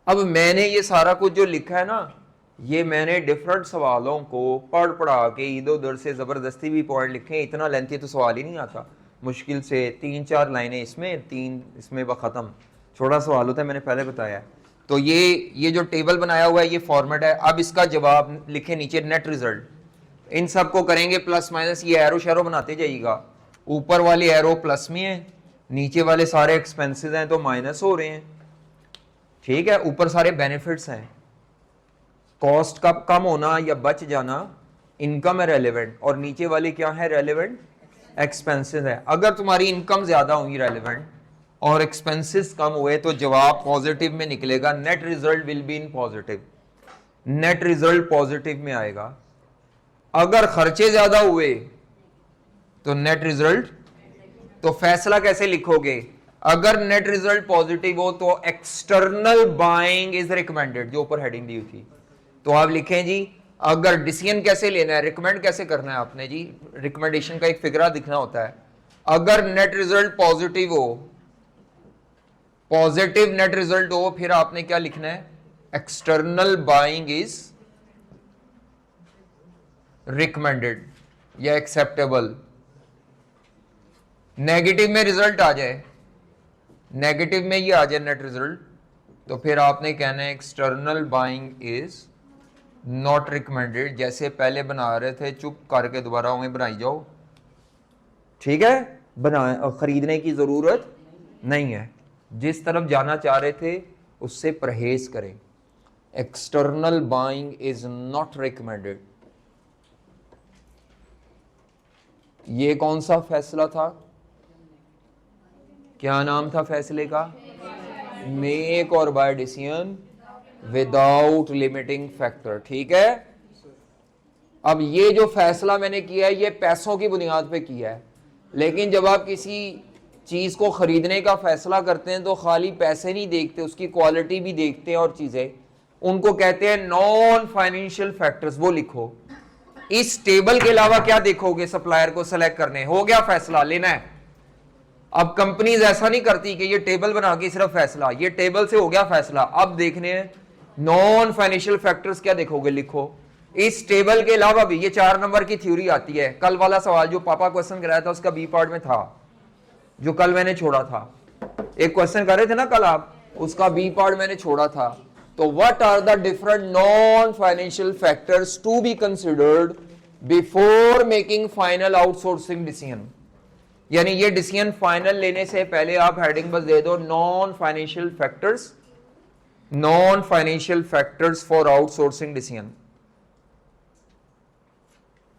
अब मैंने ये सारा कुछ जो लिखा है ना, ये मैंने डिफरेंट सवालों को पढ़ पढ़ा के इधर उधर से ज़बरदस्ती भी पॉइंट लिखे, इतना लेंथी तो सवाल ही नहीं आता, मुश्किल से 3-4 लाइनें इसमें, 3 इसमें ख़त्म, छोटा सवाल होता है, मैंने पहले बताया। तो ये जो टेबल बनाया हुआ है ये फॉर्मेट है। अब इसका जवाब लिखे नीचे नेट रिजल्ट, इन सब को करेंगे प्लस माइनस, ये एरो शैरो बनाते जाइएगा, ऊपर वाले एरो प्लस में है, नीचे वाले सारे एक्सपेंसेस हैं तो माइनस हो रहे हैं, ठीक है, ऊपर सारे बेनिफिट्स हैं, कॉस्ट का कम होना या बच जाना इनकम है रेलेवेंट, और नीचे वाले क्या है रेलेवेंट, एक्सपेंसेस है। अगर तुम्हारी इनकम ज्यादा हुई रेलेवेंट और एक्सपेंसेस कम हुए तो जवाब पॉजिटिव में निकलेगा, net result will be in positive, net result positive में आएगा। अगर खर्चे ज्यादा हुए तो नेट रिजल्ट, तो फैसला कैसे लिखोगे, अगर नेट रिजल्ट पॉजिटिव हो तो एक्सटर्नल बाइंग इज रिकमेंडेड, जो ऊपर हेडिंग दी हुई थी, तो आप लिखें जी। अगर डिसीजन कैसे लेना है, रिकमेंड कैसे करना है आपने जी, रिकमेंडेशन का एक फिगरा दिखना होता है। अगर नेट रिजल्ट पॉजिटिव हो पॉजिटिव नेट रिजल्ट हो फिर आपने क्या लिखना है, एक्सटर्नल बाइंग इज रिकमेंडेड या एक्सेप्टेबल। नेगेटिव में रिजल्ट आ जाए, नेगेटिव में ये आ जाए नेट रिजल्ट, तो फिर आपने कहना है external buying is not recommended. जैसे पहले बना रहे थे चुप करके दोबारा उन्हें बनाई जाओ, ठीक है, बना खरीदने की जरूरत नहीं है। जिस तरफ जाना चाह रहे थे उससे परहेज करें। External buying is not recommended. ये कौन सा फैसला था, क्या नाम था फैसले का, मेक और buy decision without limiting factor, ठीक है। अब ये जो फैसला मैंने किया है ये पैसों की बुनियाद पे किया है, लेकिन जब आप किसी चीज को खरीदने का फैसला करते हैं तो खाली पैसे नहीं देखते, उसकी क्वालिटी भी देखते हैं और चीजें, उनको कहते हैं नॉन फाइनेंशियल फैक्टर्स। वो लिखो। इस टेबल के अलावा क्या देखोगे सप्लायर को सेलेक्ट करने, हो गया फैसला लेना है। अब कंपनीज ऐसा नहीं करती कि ये टेबल बना के सिर्फ फैसला, ये टेबल से हो गया फैसला, अब देखने हैं नॉन फाइनेंशियल फैक्टर्स क्या देखोगे, लिखो। इस टेबल के अलावा भी ये 4 नंबर की थ्योरी आती है। कल वाला सवाल जो पापा क्वेश्चन कराया था उसका बी पार्ट में था, जो कल मैंने छोड़ा था। एक क्वेश्चन कर रहे थे ना कल आप, उसका बी पार्ट मैंने छोड़ा था। तो what are the different non financial factors to be considered before making final outsourcing decision. यानी ये डिसीजन फाइनल लेने से पहले आप हेडिंग बस दे दो non financial factors, non financial factors for outsourcing decision,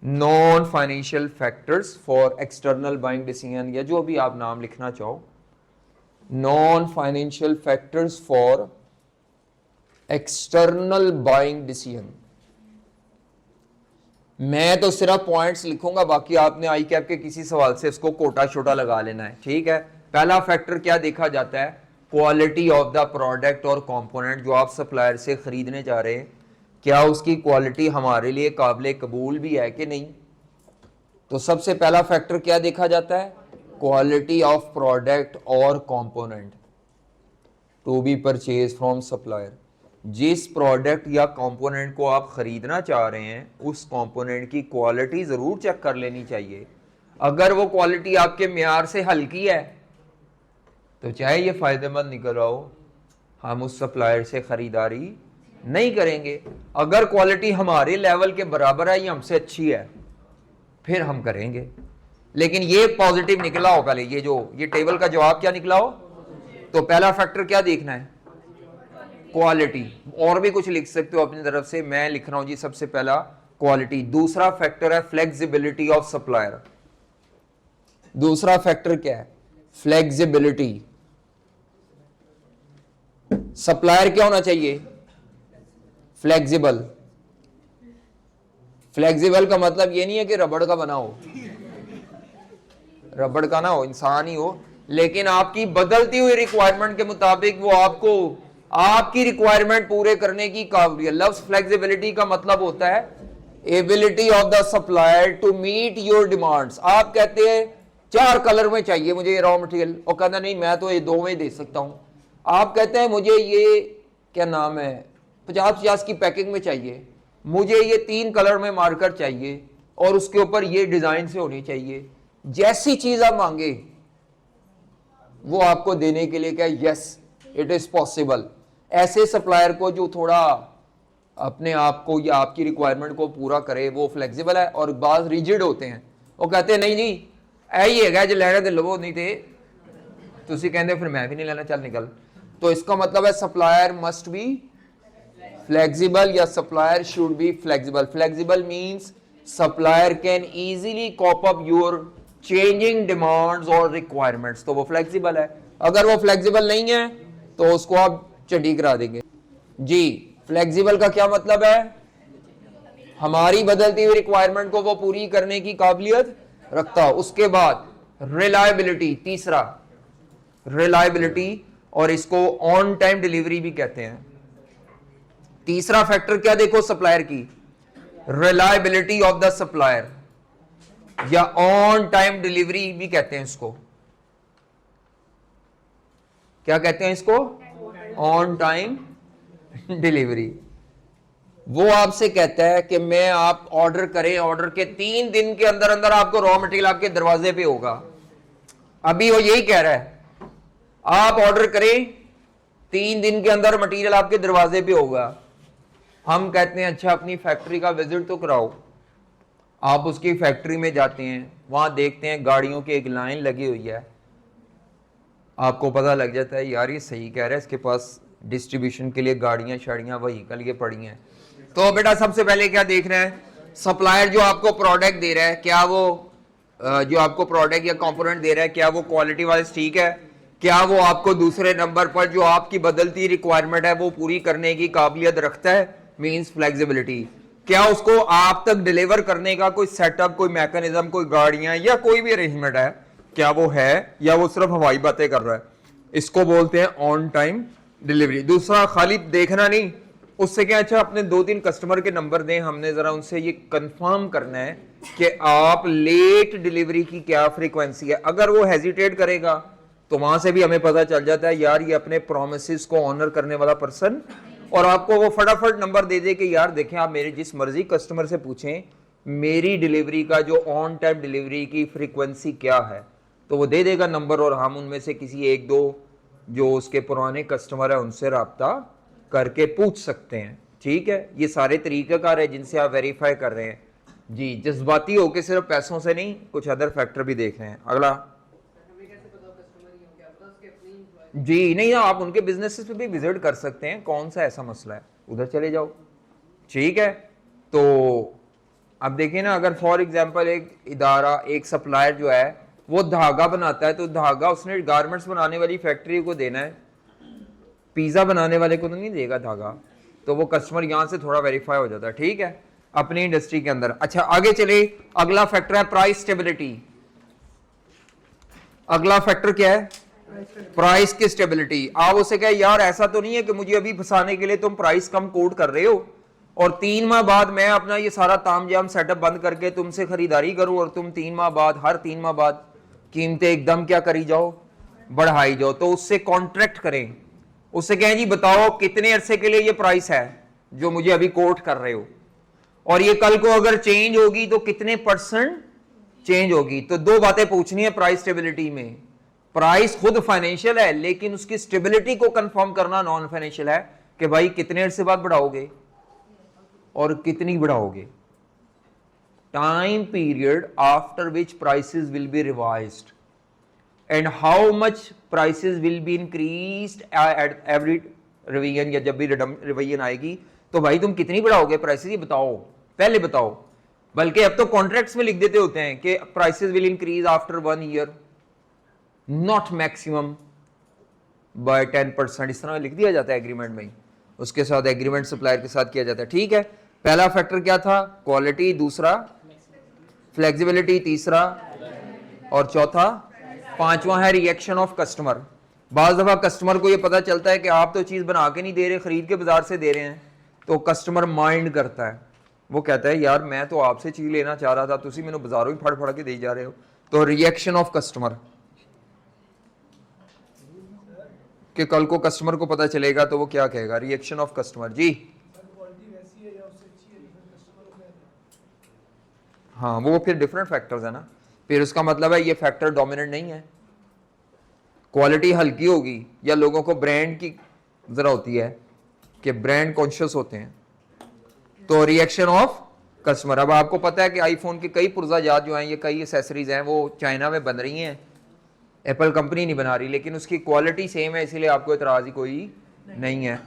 non financial factors for external buying decision, या जो भी आप नाम लिखना चाहो, non financial factors for external buying decision. मैं तो सिर्फ पॉइंट्स लिखूंगा, बाकी आपने आई कैप के किसी सवाल से इसको कोटा छोटा लगा लेना है, ठीक है। पहला फैक्टर क्या देखा जाता है, क्वालिटी ऑफ द प्रोडक्ट और कंपोनेंट जो आप सप्लायर से खरीदने जा रहे हैं, क्या उसकी क्वालिटी हमारे लिए काबिल कबूल भी है कि नहीं। तो सबसे पहला फैक्टर क्या देखा जाता है, क्वालिटी ऑफ प्रोडक्ट और component to be purchase from supplier. जिस प्रोडक्ट या कंपोनेंट को आप खरीदना चाह रहे हैं उस कंपोनेंट की क्वालिटी जरूर चेक कर लेनी चाहिए। अगर वो क्वालिटी आपके म्यार से हल्की है तो चाहे ये फायदेमंद निकल रहा हो, हम उस सप्लायर से खरीदारी नहीं करेंगे। अगर क्वालिटी हमारे लेवल के बराबर है या हमसे अच्छी है फिर हम करेंगे। लेकिन ये पॉजिटिव निकला हो, पहले ये टेबल का जवाब क्या निकला हो, तो पहला फैक्टर क्या देखना है, क्वालिटी। और भी कुछ लिख सकते हो अपनी तरफ से, मैं लिख रहा हूं जी सबसे पहला क्वालिटी। दूसरा फैक्टर है फ्लेक्सिबिलिटी ऑफ सप्लायर। दूसरा फैक्टर क्या है, फ्लेक्सिबिलिटी। सप्लायर क्या होना चाहिए, फ्लेक्सिबल। फ्लेक्सिबल का मतलब ये नहीं है कि रबड़ का बना हो, रबड़ का ना हो, इंसान ही हो, लेकिन आपकी बदलती हुई रिक्वायरमेंट के मुताबिक वो आपको आपकी रिक्वायरमेंट पूरे करने की काबिलियत। लफ्ज फ्लेक्सिबिलिटी का मतलब होता है ability of the supplier to meet your demands. आप कहते हैं 4 कलर में चाहिए मुझे रॉ मटेरियल, और कहना नहीं मैं तो ये 2 में दे सकता हूं। आप कहते हैं मुझे ये क्या नाम है 50-50 की पैकिंग में चाहिए, मुझे ये 3 कलर में मार्कर चाहिए और उसके ऊपर ये डिजाइन से होनी चाहिए। जैसी चीज आप मांगे वो आपको देने के लिए क्या, यस इट इज पॉसिबल। ऐसे सप्लायर को जो थोड़ा अपने आप को या आपकी रिक्वायरमेंट को पूरा करे वो फ्लेक्सिबल है। और बाज रिजिड होते हैं, वो कहते हैं नहीं जी यही है जो लेने दे लो, नहीं थे तुसी कहते फिर मैं भी नहीं लेना, चल निकल। तो इसका मतलब है सप्लायर मस्ट बी फ्लेक्सिबल या supplier should be flexible. Flexible means supplier can easily cope up your changing demands और रिक्वायरमेंट्स, तो वो फ्लेक्सिबल है। अगर वो फ्लेक्सिबल नहीं है तो उसको आप चटी करा देंगे जी। फ्लेक्सिबल का क्या मतलब है, हमारी बदलती हुई रिक्वायरमेंट को वो पूरी करने की काबिलियत रखता हो। उसके बाद रिलायबिलिटी, तीसरा रिलायबिलिटी, और इसको ऑन टाइम डिलीवरी भी कहते हैं। तीसरा फैक्टर क्या देखो सप्लायर की, रिलायबिलिटी ऑफ द सप्लायर या ऑन टाइम डिलीवरी भी कहते हैं इसको। क्या कहते हैं इसको? On time delivery. वो आपसे कहता है कि मैं आप ऑर्डर करें, ऑर्डर के 3 दिन के अंदर अंदर आपको रॉ मटेरियल आपके दरवाजे पे होगा। अभी वो यही कह रहा है, आप ऑर्डर करें 3 दिन के अंदर मटेरियल आपके दरवाजे पे होगा। हम कहते हैं अच्छा अपनी फैक्ट्री का विजिट तो कराओ। आप उसकी फैक्ट्री में जाते हैं, वहां देखते हैं गाड़ियों की एक लाइन लगी हुई है। आपको पता लग जाता है यार ये सही कह रहा है, इसके पास डिस्ट्रीब्यूशन के लिए गाड़ियां शाड़ियां व्हीकल ये पड़ी हैं। तो बेटा सबसे पहले क्या देख रहे हैं, सप्लायर जो आपको प्रोडक्ट दे रहा है, क्या वो जो आपको प्रोडक्ट या कंपोनेंट दे रहा है, क्या वो क्वालिटी वाइज ठीक है? क्या वो आपको दूसरे नंबर पर जो आपकी बदलती रिक्वायरमेंट है वो पूरी करने की काबिलियत रखता है, मींस फ्लेक्सिबिलिटी? क्या उसको आप तक डिलीवर करने का कोई सेटअप, कोई मैकेनिज्म, कोई गाड़ियां या कोई भी अरेंजमेंट है, क्या वो है, या वो सिर्फ हवाई बातें कर रहा है? इसको बोलते हैं ऑन टाइम डिलीवरी। दूसरा, खाली देखना नहीं, उससे क्या अच्छा अपने 2-3 कस्टमर के नंबर दें, हमने जरा उनसे ये कंफर्म करना है कि आप लेट डिलीवरी की क्या फ्रीक्वेंसी है। अगर वो हेजिटेट करेगा तो वहां से भी हमें पता चल जाता है यार ये अपने प्रोमिसेस को ऑनर करने वाला पर्सन, और आपको वो फटाफट नंबर दे दे कि यार देखें आप मेरे जिस मर्जी कस्टमर से पूछें मेरी डिलीवरी का जो ऑन टाइम डिलीवरी की फ्रीक्वेंसी क्या है, तो वो दे देगा नंबर, और हम उनमें से किसी 1-2 जो उसके पुराने कस्टमर है उनसे राब्ता करके पूछ सकते हैं। ठीक है, ये सारे तरीक़ाकार है जिनसे आप वेरीफाई कर रहे हैं जी। जज्बाती होके सिर्फ पैसों से नहीं, कुछ अदर फैक्टर भी देख रहे हैं। अगला जी, नहीं आप उनके बिजनेसेस पे भी विजिट कर सकते हैं, कौन सा ऐसा मसला है, उधर चले जाओ। ठीक है, तो अब देखिए ना, अगर फॉर एग्जांपल एक इदारा, एक सप्लायर जो है वो धागा बनाता है, तो धागा उसने गारमेंट्स बनाने वाली फैक्ट्री को देना है, पिज्जा बनाने वाले को तो नहीं देगा धागा। तो वो कस्टमर यहां से थोड़ा वेरीफाई हो जाता है। ठीक है, अपनी इंडस्ट्री के अंदर। अच्छा आगे चले, अगला फैक्टर है प्राइस स्टेबिलिटी। अगला फैक्टर क्या है? प्राइस की स्टेबिलिटी। आप उसे कहे यार ऐसा तो नहीं है कि मुझे अभी फंसाने के लिए तुम प्राइस कम कोट कर रहे हो और 3 माह बाद मैं अपना ये सारा तामझाम सेटअप बंद करके तुमसे खरीदारी करूं और तुम 3 माह बाद, हर 3 माह बाद कीमतें एकदम क्या करी जाओ, बढ़ाई जाओ। तो उससे कॉन्ट्रैक्ट करें, उससे कहें जी बताओ कितने अरसे के लिए ये प्राइस है जो मुझे अभी कोट कर रहे हो, और ये कल को अगर चेंज होगी तो कितने % चेंज होगी। तो 2 बातें पूछनी है प्राइस स्टेबिलिटी में। प्राइस खुद फाइनेंशियल है, लेकिन उसकी स्टेबिलिटी को कंफर्म करना नॉन फाइनेंशियल है कि भाई कितने अरसे बाद बढ़ाओगे और कितनी बढ़ाओगे। Time period after which prices will be revised and how much prices will be increased at every revision, या जब भी रिवीजन आएगी तो भाई तुम कितनी बढ़ाओगे प्राइसेस, ये बताओ, पहले बताओ। बल्कि अब तो कॉन्ट्रैक्ट्स में लिख देते होते हैं कि prices will increase after 1 year, not maximum bye 10%, इस तरह लिख दिया जाता है एग्रीमेंट में। उसके साथ एग्रीमेंट सप्लायर के साथ किया जाता है। ठीक है, पहला फैक्टर क्या था? क्वालिटी, दूसरा फ्लेक्सिबिलिटी, तीसरा और चौथा, 5वां है रिएक्शन ऑफ कस्टमर। बाज दफा कस्टमर को ये पता चलता है कि आप तो चीज बना के नहीं दे रहे, खरीद के बाजार से दे रहे हैं, तो कस्टमर माइंड करता है, वो कहता है यार मैं तो आपसे चीज लेना चाह रहा था, तुसी मैंने बाजारों ही फड़ फड़ के दे जा रहे हो। तो रिएक्शन ऑफ कस्टमर, कि कल को कस्टमर को पता चलेगा तो वो क्या कहेगा, रिएक्शन ऑफ कस्टमर। जी हाँ, वो फिर डिफरेंट फैक्टर्स है ना, फिर उसका मतलब है ये फैक्टर डोमिनेंट नहीं है। क्वालिटी हल्की होगी, या लोगों को ब्रांड की जरा होती है कि ब्रांड कॉन्शियस होते हैं, तो रिएक्शन ऑफ कस्टमर। अब आपको पता है कि आईफोन की कई पुर्जाजात जो हैं, ये कई एसेसरीज हैं, वो चाइना में बन रही हैं, एप्पल कंपनी नहीं बना रही, लेकिन उसकी क्वालिटी सेम है, इसलिए आपको एतराज़ ही कोई नहीं है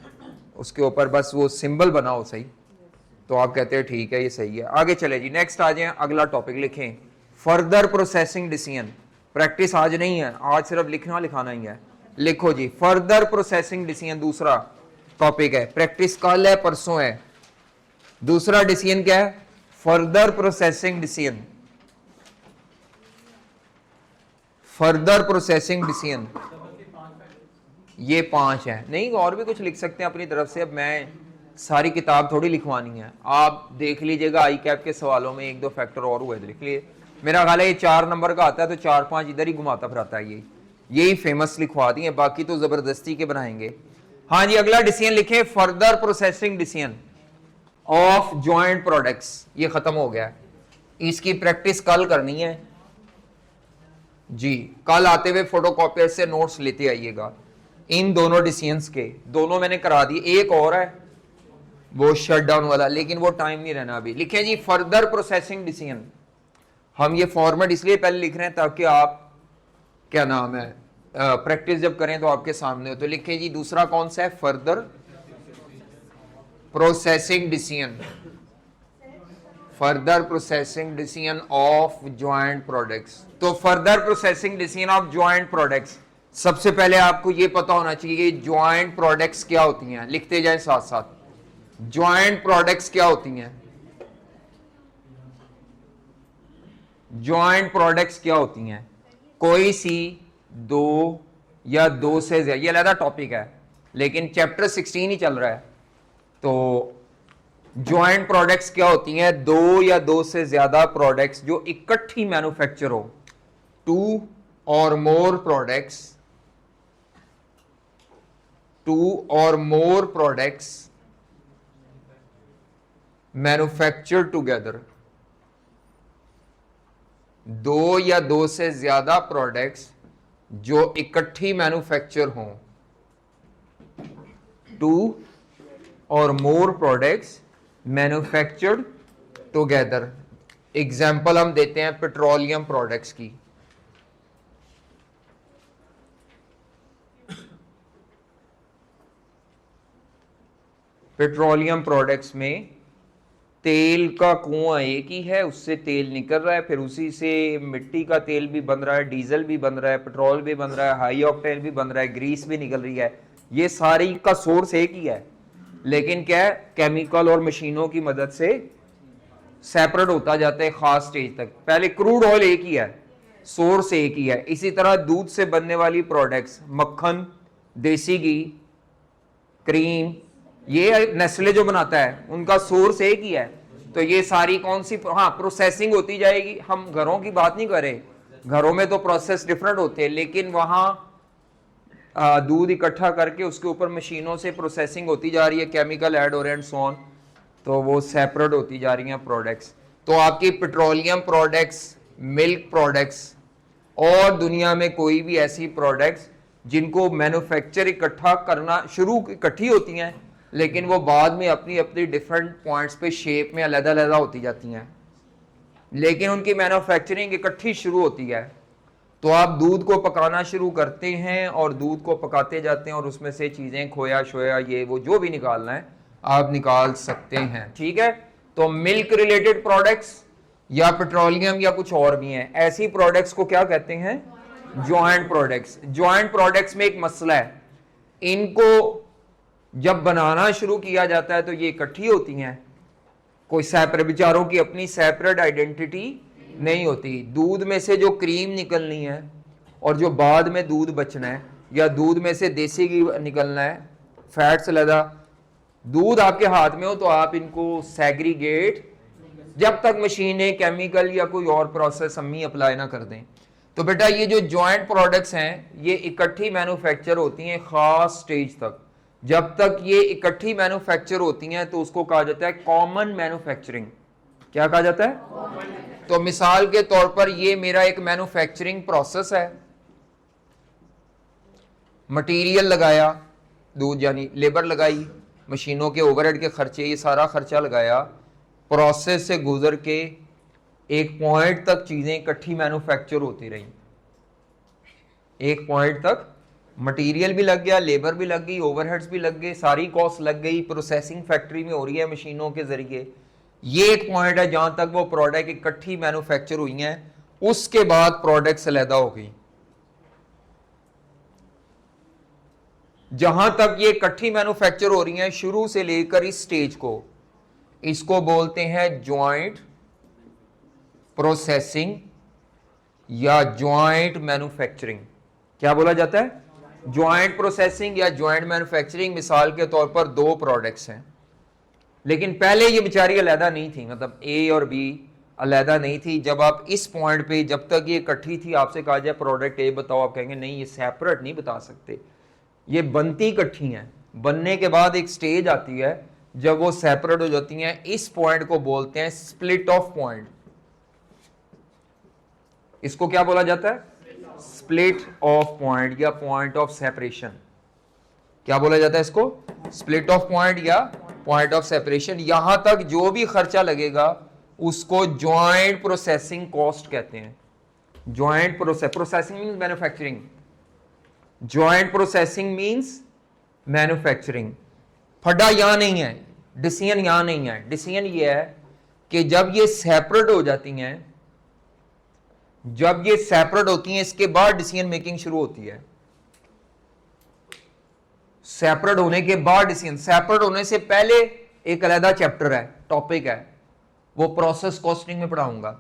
उसके ऊपर, बस वो सिंबल बना हो सही, तो आप कहते हैं ठीक है ये सही है। आगे चले जी, नेक्स्ट आ जाए, अगला टॉपिक लिखें, फर्दर प्रोसेसिंग डिसीजन। प्रैक्टिस आज नहीं है, आज सिर्फ लिखना लिखाना ही है। लिखो जी, फर्दर प्रोसेसिंग डिसीजन दूसरा टॉपिक है। प्रैक्टिस कल है, परसों है। दूसरा डिसीजन क्या है? Further processing decision. Further processing decision, ये 5 है। नहीं और भी कुछ लिख सकते हैं अपनी तरफ से, अब मैं सारी किताब थोड़ी लिखवानी है, आप देख लीजिएगा। आई कैप के सवालों में 1-2 फैक्टर और हुए तो लिख लिए। मेरा ख्याल है ये 4 नंबर का आता है, तो 4-5 इधर ही घुमाता फिराता है ये, यही फेमस लिखवा दिए, बाकी तो जबरदस्ती के बनाएंगे। हाँ जी, अगला डिसीजन लिखे, further processing decision of joint products. ये खत्म हो गया, इसकी प्रैक्टिस कल करनी है जी। कल आते हुए फोटोकॉपियर से नोट्स लेते आइएगा इन दोनों डिसीजंस के। दोनों मैंने करा दिए, एक और है वो शटडाउन वाला, लेकिन वो टाइम नहीं रहना अभी। लिखे जी फर्दर प्रोसेसिंग डिसीजन। हम ये फॉर्मेट इसलिए पहले लिख रहे हैं ताकि आप क्या नाम है प्रैक्टिस जब करें तो आपके सामने हो। तो लिखे जी दूसरा कौन सा है, further processing decision, further processing decision of joint products. तो further processing decision of joint products, सबसे पहले आपको ये पता होना चाहिए कि ज्वाइंट प्रोडक्ट्स क्या होती हैं। लिखते जाएं साथ साथ, ज्वाइंट प्रोडक्ट्स क्या होती हैं, ज्वाइंट प्रोडक्ट्स क्या होती हैं। कोई सी दो या दो से ज्यादा, ये अलग टॉपिक है लेकिन चैप्टर 16 ही चल रहा है। तो ज्वाइंट प्रोडक्ट्स क्या होती हैं, दो या दो से ज्यादा प्रोडक्ट्स जो इकट्ठी मैन्युफैक्चर हो। टू और मोर प्रोडक्ट्स, टू और मोर प्रोडक्ट्स मैन्युफैक्चर टुगेदर, दो या दो से ज्यादा प्रोडक्ट्स जो इकट्ठी मैन्युफैक्चर हों। टू और more products manufactured together. Example हम देते हैं पेट्रोलियम प्रोडक्ट्स की। पेट्रोलियम प्रोडक्ट्स में तेल का कुआं एक ही है, उससे तेल निकल रहा है, फिर उसी से मिट्टी का तेल भी बन रहा है, डीजल भी बन रहा है, पेट्रोल भी बन रहा है, हाई ऑक्टेन भी बन रहा है, ग्रीस भी निकल रही है। ये सारी का सोर्स एक ही है, लेकिन क्या है, केमिकल और मशीनों की मदद से सेपरेट होता जाता है खास स्टेज तक। पहले क्रूड ऑयल एक ही है, सोर्स एक ही है। इसी तरह दूध से बनने वाली प्रोडक्ट्स, मक्खन, देसी घी, क्रीम, ये नेस्ले जो बनाता है उनका सोर्स एक ही है। तो ये सारी कौन सी, हाँ प्रोसेसिंग होती जाएगी। हम घरों की बात नहीं कर रहे, घरों में तो प्रोसेस डिफरेंट होते हैं, लेकिन वहां दूध इकट्ठा करके उसके ऊपर मशीनों से प्रोसेसिंग होती जा रही है, केमिकल ऐड हो रहे हैं एंड सो ऑन, तो वो सेपरेट होती जा रही हैं प्रोडक्ट्स। तो आपकी पेट्रोलियम प्रोडक्ट्स, मिल्क प्रोडक्ट्स और दुनिया में कोई भी ऐसी प्रोडक्ट्स जिनको मैन्युफैक्चर इकट्ठा करना शुरू इकट्ठी होती हैं, लेकिन वो बाद में अपनी अपनी डिफरेंट पॉइंट्स पे शेप में अलग अलग होती जाती हैं, लेकिन उनकी मैन्युफैक्चरिंग इकट्ठी शुरू होती है। तो आप दूध को पकाना शुरू करते हैं और दूध को पकाते जाते हैं और उसमें से चीज़ें, खोया शोया, ये वो जो भी निकालना है आप निकाल सकते हैं, ठीक है। तो मिल्क रिलेटेड प्रोडक्ट्स या पेट्रोलियम या कुछ और भी हैं, ऐसी प्रोडक्ट्स को क्या कहते हैं, ज्वाइंट प्रोडक्ट्स। ज्वाइंट प्रोडक्ट्स में एक मसला है, इनको जब बनाना शुरू किया जाता है तो ये इकट्ठी होती हैं, कोई सेपरेट, बेचारों की अपनी सेपरेट आइडेंटिटी नहीं होती। दूध में से जो क्रीम निकलनी है और जो बाद में दूध बचना है, या दूध में से देसी घी निकलना है, फैट से लदा दूध आपके हाथ में हो, तो आप इनको सेग्रीगेट, जब तक मशीनें, केमिकल या कोई और प्रोसेस हम ही अप्लाई ना कर दें। तो बेटा ये जो ज्वाइंट प्रोडक्ट्स हैं ये इकट्ठी मैन्युफैक्चर होती हैं खास स्टेज तक। जब तक ये इकट्ठी मैन्युफैक्चर होती हैं तो उसको कहा जाता है कॉमन मैन्युफैक्चरिंग। क्या कहा जाता है? तो मिसाल के तौर पर ये मेरा एक मैन्युफैक्चरिंग प्रोसेस है, मटेरियल लगाया, दूध यानी लेबर लगाई, मशीनों के ओवरहेड के खर्चे, ये सारा खर्चा लगाया, प्रोसेस से गुजर के एक पॉइंट तक चीजें इकट्ठी मैन्युफैक्चर होती रही। एक पॉइंट तक मटेरियल भी लग गया, लेबर भी लग गई, ओवरहेड्स भी लग गए, सारी कॉस्ट लग गई, प्रोसेसिंग फैक्ट्री में हो रही है मशीनों के जरिए। ये एक पॉइंट है जहां तक वो प्रोडक्ट इकट्ठी मैन्युफैक्चर हुई हैं, उसके बाद प्रोडक्ट्स अलहदा हो गई। जहां तक ये इकट्ठी मैन्युफैक्चर हो रही हैं शुरू से लेकर इस स्टेज को, इसको बोलते हैं ज्वाइंट प्रोसेसिंग या ज्वाइंट मैन्युफैक्चरिंग। क्या बोला जाता है? ज्वाइंट प्रोसेसिंग या ज्वाइंट मैन्युफैक्चरिंग। मिसाल के तौर पर दो प्रोडक्ट्स हैं, लेकिन पहले ये बेचारी अलहदा नहीं थी, मतलब ए और बी अलहदा नहीं थी। जब आप इस पॉइंट पे, जब तक ये इकट्ठी थी, आपसे कहा जाए प्रोडक्ट ए बताओ, आप कहेंगे नहीं ये सेपरेट नहीं बता सकते, ये बनती इकट्ठी हैं। बनने के बाद एक स्टेज आती है जब वो सेपरेट हो जाती हैं, इस पॉइंट को बोलते हैं स्प्लिट ऑफ पॉइंट। इसको क्या बोला जाता है? स्प्लिट ऑफ पॉइंट या पॉइंट ऑफ सेपरेशन। क्या बोला जाता है इसको? स्प्लिट ऑफ पॉइंट या पॉइंट ऑफ सेपरेशन। यहां तक जो भी खर्चा लगेगा उसको ज्वाइंट प्रोसेसिंग कॉस्ट कहते हैं। Joint processing means manufacturing, joint processing means manufacturing. फड्डा यहां नहीं है, डिसीजन यहां नहीं है। डिसीजन ये है कि जब ये सेपरेट हो जाती हैं, जब ये सेपरेट होती हैं, इसके बाद डिसीजन मेकिंग शुरू होती है। सेपरेट होने के बाद डिसीजन, सेपरेट होने से पहले एक अलग चैप्टर है, टॉपिक है, वो प्रोसेस कॉस्टिंग में पढ़ाऊंगा।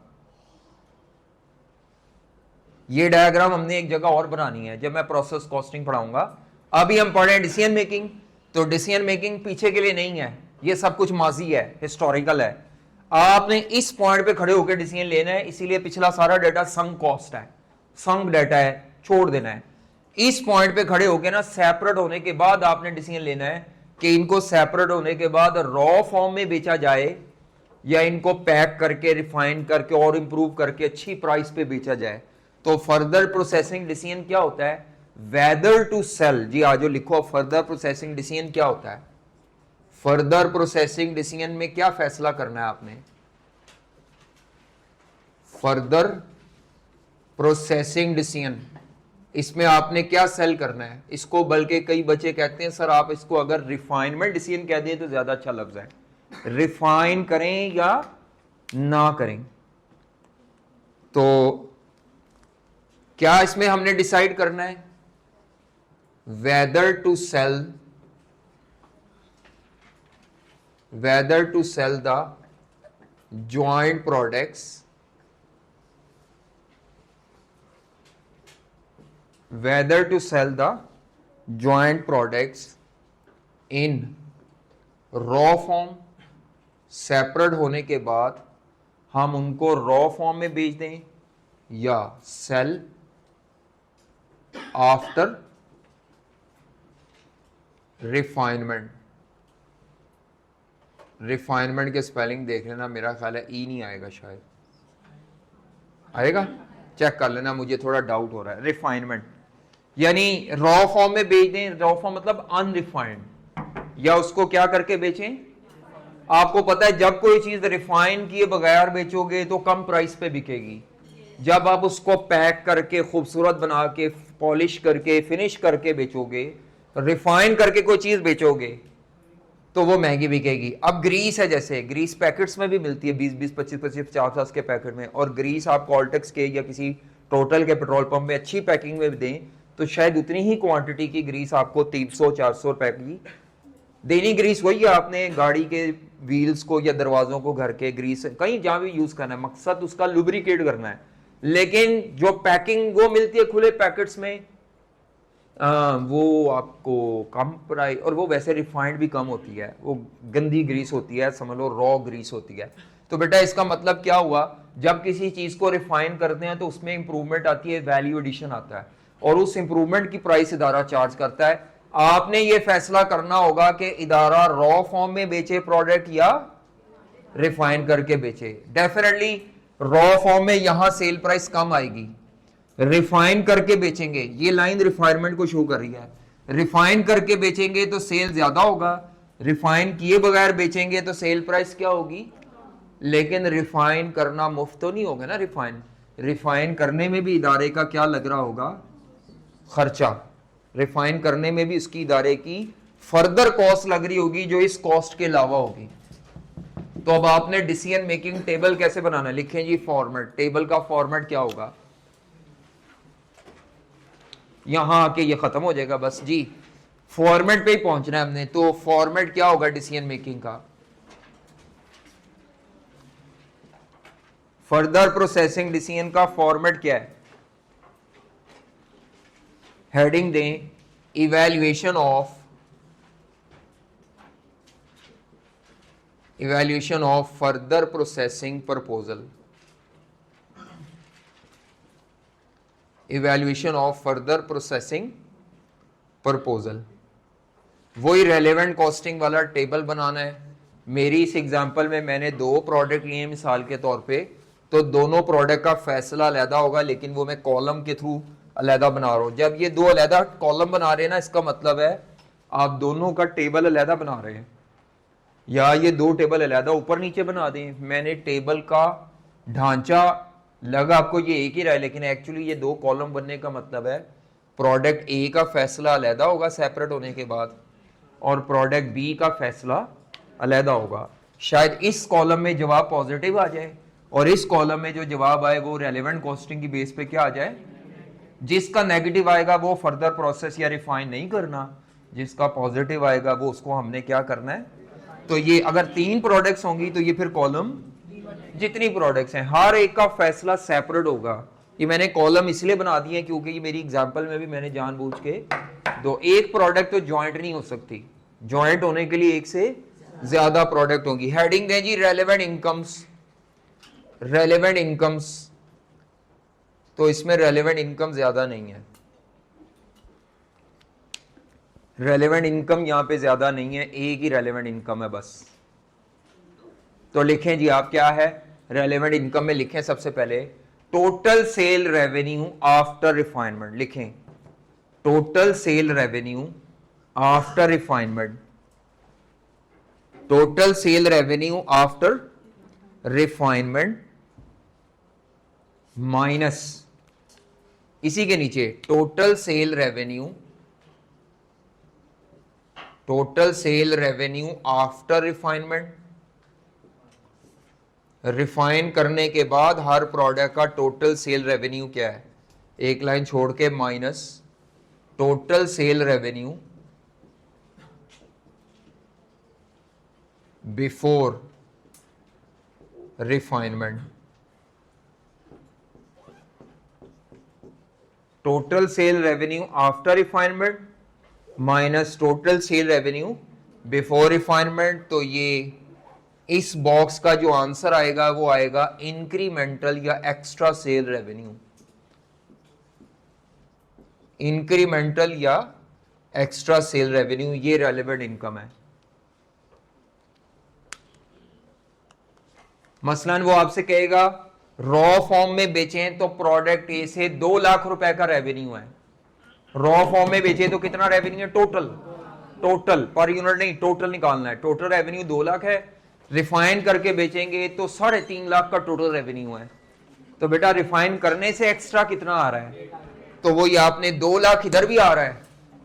ये डायग्राम हमने एक जगह और बनानी है जब मैं प्रोसेस कॉस्टिंग पढ़ाऊंगा। अभी हम पढ़े डिसीजन मेकिंग, तो डिसीजन मेकिंग पीछे के लिए नहीं है, ये सब कुछ माजी है, हिस्टोरिकल है। आपने इस पॉइंट पे खड़े होकर डिसीजन लेना है, इसीलिए पिछला सारा डाटा संक कॉस्ट है, संक डाटा है, छोड़ देना है। इस पॉइंट पे खड़े होकर ना सेपरेट होने के बाद आपने डिसीजन लेना है कि इनको सेपरेट होने के बाद रॉ फॉर्म में बेचा जाए या इनको पैक करके, रिफाइन करके और इंप्रूव करके अच्छी प्राइस पे बेचा जाए। तो फर्दर प्रोसेसिंग डिसीजन क्या होता है? Weather to cell. जी आज लिखो, फर्दर प्रोसेसिंग डिसीजन क्या होता है? फर्दर प्रोसेसिंग डिसीजन में क्या फैसला करना है आपने? फर्दर प्रोसेसिंग डिसीजन, इसमें आपने क्या सेल करना है इसको। बल्कि कई बच्चे कहते हैं सर आप इसको अगर रिफाइनमेंट डिसीजन कह दिए तो ज्यादा अच्छा लफ्ज है, रिफाइन करें या ना करें। तो क्या इसमें हमने डिसाइड करना है? whether to sell the joint products, whether to sell the joint products in raw form, separate होने के बाद हम उनको रॉ फॉर्म में बेच दें, या सेल आफ्टर रिफाइनमेंट। रिफाइनमेंट के स्पेलिंग देख लेना, मेरा ख्याल है ई नहीं आएगा, शायद आएगा, चेक कर लेना, मुझे थोड़ा डाउट हो रहा है। रिफाइनमेंट यानी रॉ फॉर्म में बेच दें, रॉ फॉर्म मतलब अनरिफाइंड, या उसको क्या करके बेचें। आपको पता है जब कोई चीज रिफाइन किए बगैर बेचोगे तो कम प्राइस पे बिकेगी, जब आप उसको पैक करके खूबसूरत बना के पॉलिश करके फिनिश करके बेचोगे, रिफाइन करके कोई चीज बेचोगे तो वो महंगी बिकेगी। अब ग्रीस है, जैसे ग्रीस पैकेट्स में भी मिलती है 20-20, 25-25, 50-50 के पैकेट में, और ग्रीस आप कॉल्टेक्स के या किसी टोटल के पेट्रोल पंप में अच्छी पैकिंग में दें तो शायद उतनी ही क्वांटिटी की ग्रीस आपको 300-400 रुपए की देनी। ग्रीस वही है, आपने गाड़ी के व्हील्स को या दरवाजों को, घर के ग्रीस कहीं जहां भी यूज करना है, मकसद उसका लुब्रिकेट करना है। लेकिन जो पैकिंग वो मिलती है खुले पैकेट्स में, वो आपको कम प्राइस, और वो वैसे रिफाइंड भी कम होती है, वो गंदी ग्रीस होती है, समझ लो रॉ ग्रीस होती है। तो बेटा इसका मतलब क्या हुआ, जब किसी चीज को रिफाइन करते हैं तो उसमें इंप्रूवमेंट आती है, वैल्यू एडिशन आता है, और उस इंप्रूवमेंट की प्राइस इदारा चार्ज करता है। आपने ये फैसला करना होगा कि इदारा रॉ फॉर्म में बेचे प्रोडक्ट या रिफाइन करके बेचे। डेफिनेटली रॉ फॉर्म में यहां सेल प्राइस कम आएगी, रिफाइन करके बेचेंगे, ये लाइन रिफाइनमेंट को शो कर रही है, रिफाइन करके बेचेंगे तो सेल ज्यादा होगा, रिफाइन किए बगैर बेचेंगे तो सेल प्राइस क्या होगी। लेकिन रिफाइन करना मुफ्त तो नहीं होगा ना, रिफाइन करने में भी इदारे का क्या लग रहा होगा, खर्चा। रिफाइन करने में भी इसकी इदारे की फर्दर कॉस्ट लग रही होगी जो इस कॉस्ट के अलावा होगी। तो अब आपने डिसीजन मेकिंग टेबल कैसे बनाना है, लिखें जी फॉर्मेट। टेबल का फॉर्मेट क्या होगा, यहां आके ये खत्म हो जाएगा बस जी, फॉर्मेट पे ही पहुंचना है हमने। तो फॉर्मेट क्या होगा डिसीजन मेकिंग का, फर्दर प्रोसेसिंग डिसीजन का फॉर्मेट क्या है, हेडिंग दें evaluation of further processing proposal. Evaluation of further processing proposal. वही रेलेवेंट कॉस्टिंग वाला टेबल बनाना है। मेरी इस एग्जांपल में मैंने 2 प्रोडक्ट लिए मिसाल के तौर पे, तो दोनों प्रोडक्ट का फैसला अलहदा होगा, लेकिन वो मैं कॉलम के थ्रू अलहदा बना रहा हूँ। जब ये 2 अलहदा कॉलम बना रहे हैं ना, इसका मतलब है आप दोनों का टेबल अलहदा बना रहे हैं, या ये 2 टेबल अलहदा ऊपर नीचे बना दें। मैंने टेबल का ढांचा लगा आपको ये एक ही रहा है, लेकिन एक्चुअली ये 2 कॉलम बनने का मतलब है प्रोडक्ट ए का फैसला अलहदा होगा सेपरेट होने के बाद, और प्रोडक्ट बी का फैसला अलहदा होगा। शायद इस कॉलम में जवाब पॉजिटिव आ जाए और इस कॉलम में जो जवाब आए वो रेलेवेंट कॉस्टिंग की बेस पे क्या आ जाए। जिसका नेगेटिव आएगा वो फर्दर प्रोसेस या रिफाइन नहीं करना, जिसका पॉजिटिव आएगा वो उसको हमने क्या करना है। तो ये अगर 3 प्रोडक्ट्स होंगी तो ये फिर कॉलम जितनी प्रोडक्ट्स हैं हर एक का फैसला सेपरेट होगा। ये मैंने कॉलम इसलिए बना दिए क्योंकि ये मेरी एग्जांपल में भी मैंने जानबूझ के तो एक प्रोडक्ट तो जॉइंट नहीं हो सकती, जॉइंट होने के लिए एक से ज्यादा प्रोडक्ट होंगी। हेडिंग दें जी रेलेवेंट इनकम्स। रेलेवेंट इनकम्स, तो इसमें रेलेवेंट इनकम ज्यादा नहीं है, रेलेवेंट इनकम यहां पे ज्यादा नहीं है, एक ही रेलेवेंट इनकम है बस। तो लिखें जी आप क्या है रेलेवेंट इनकम में, लिखें सबसे पहले total sale revenue after refinement. लिखें total sale revenue after refinement, total sale revenue after refinement minus इसी के नीचे total sale revenue, total sale revenue after refinement. Refine करने के बाद हर प्रोडक्ट का टोटल सेल रेवेन्यू क्या है, एक लाइन छोड़ के minus total sale revenue before refinement. Total sale revenue after refinement minus total sale revenue before refinement. तो ये इस बॉक्स का जो आंसर आएगा वो आएगा इंक्रीमेंटल या एक्स्ट्रा सेल रेवेन्यू, इंक्रीमेंटल या एक्स्ट्रा सेल रेवेन्यू, ये रेलेवेंट इनकम है। मसलन वो आपसे कहेगा रॉ फॉर्म में बेचें तो प्रोडक्ट ए से 2 लाख रुपए का रेवेन्यू है, रॉ फॉर्म में बेचे तो कितना रेवेन्यू है, टोटल, टोटल पर यूनिट नहीं, टोटल निकालना है। टोटल रेवेन्यू 2 लाख है, रिफाइन करके बेचेंगे तो 3.5 लाख का टोटल रेवेन्यू है। तो बेटा रिफाइन करने से एक्स्ट्रा कितना आ रहा है, तो वो ये आपने 2 लाख इधर भी आ रहा है।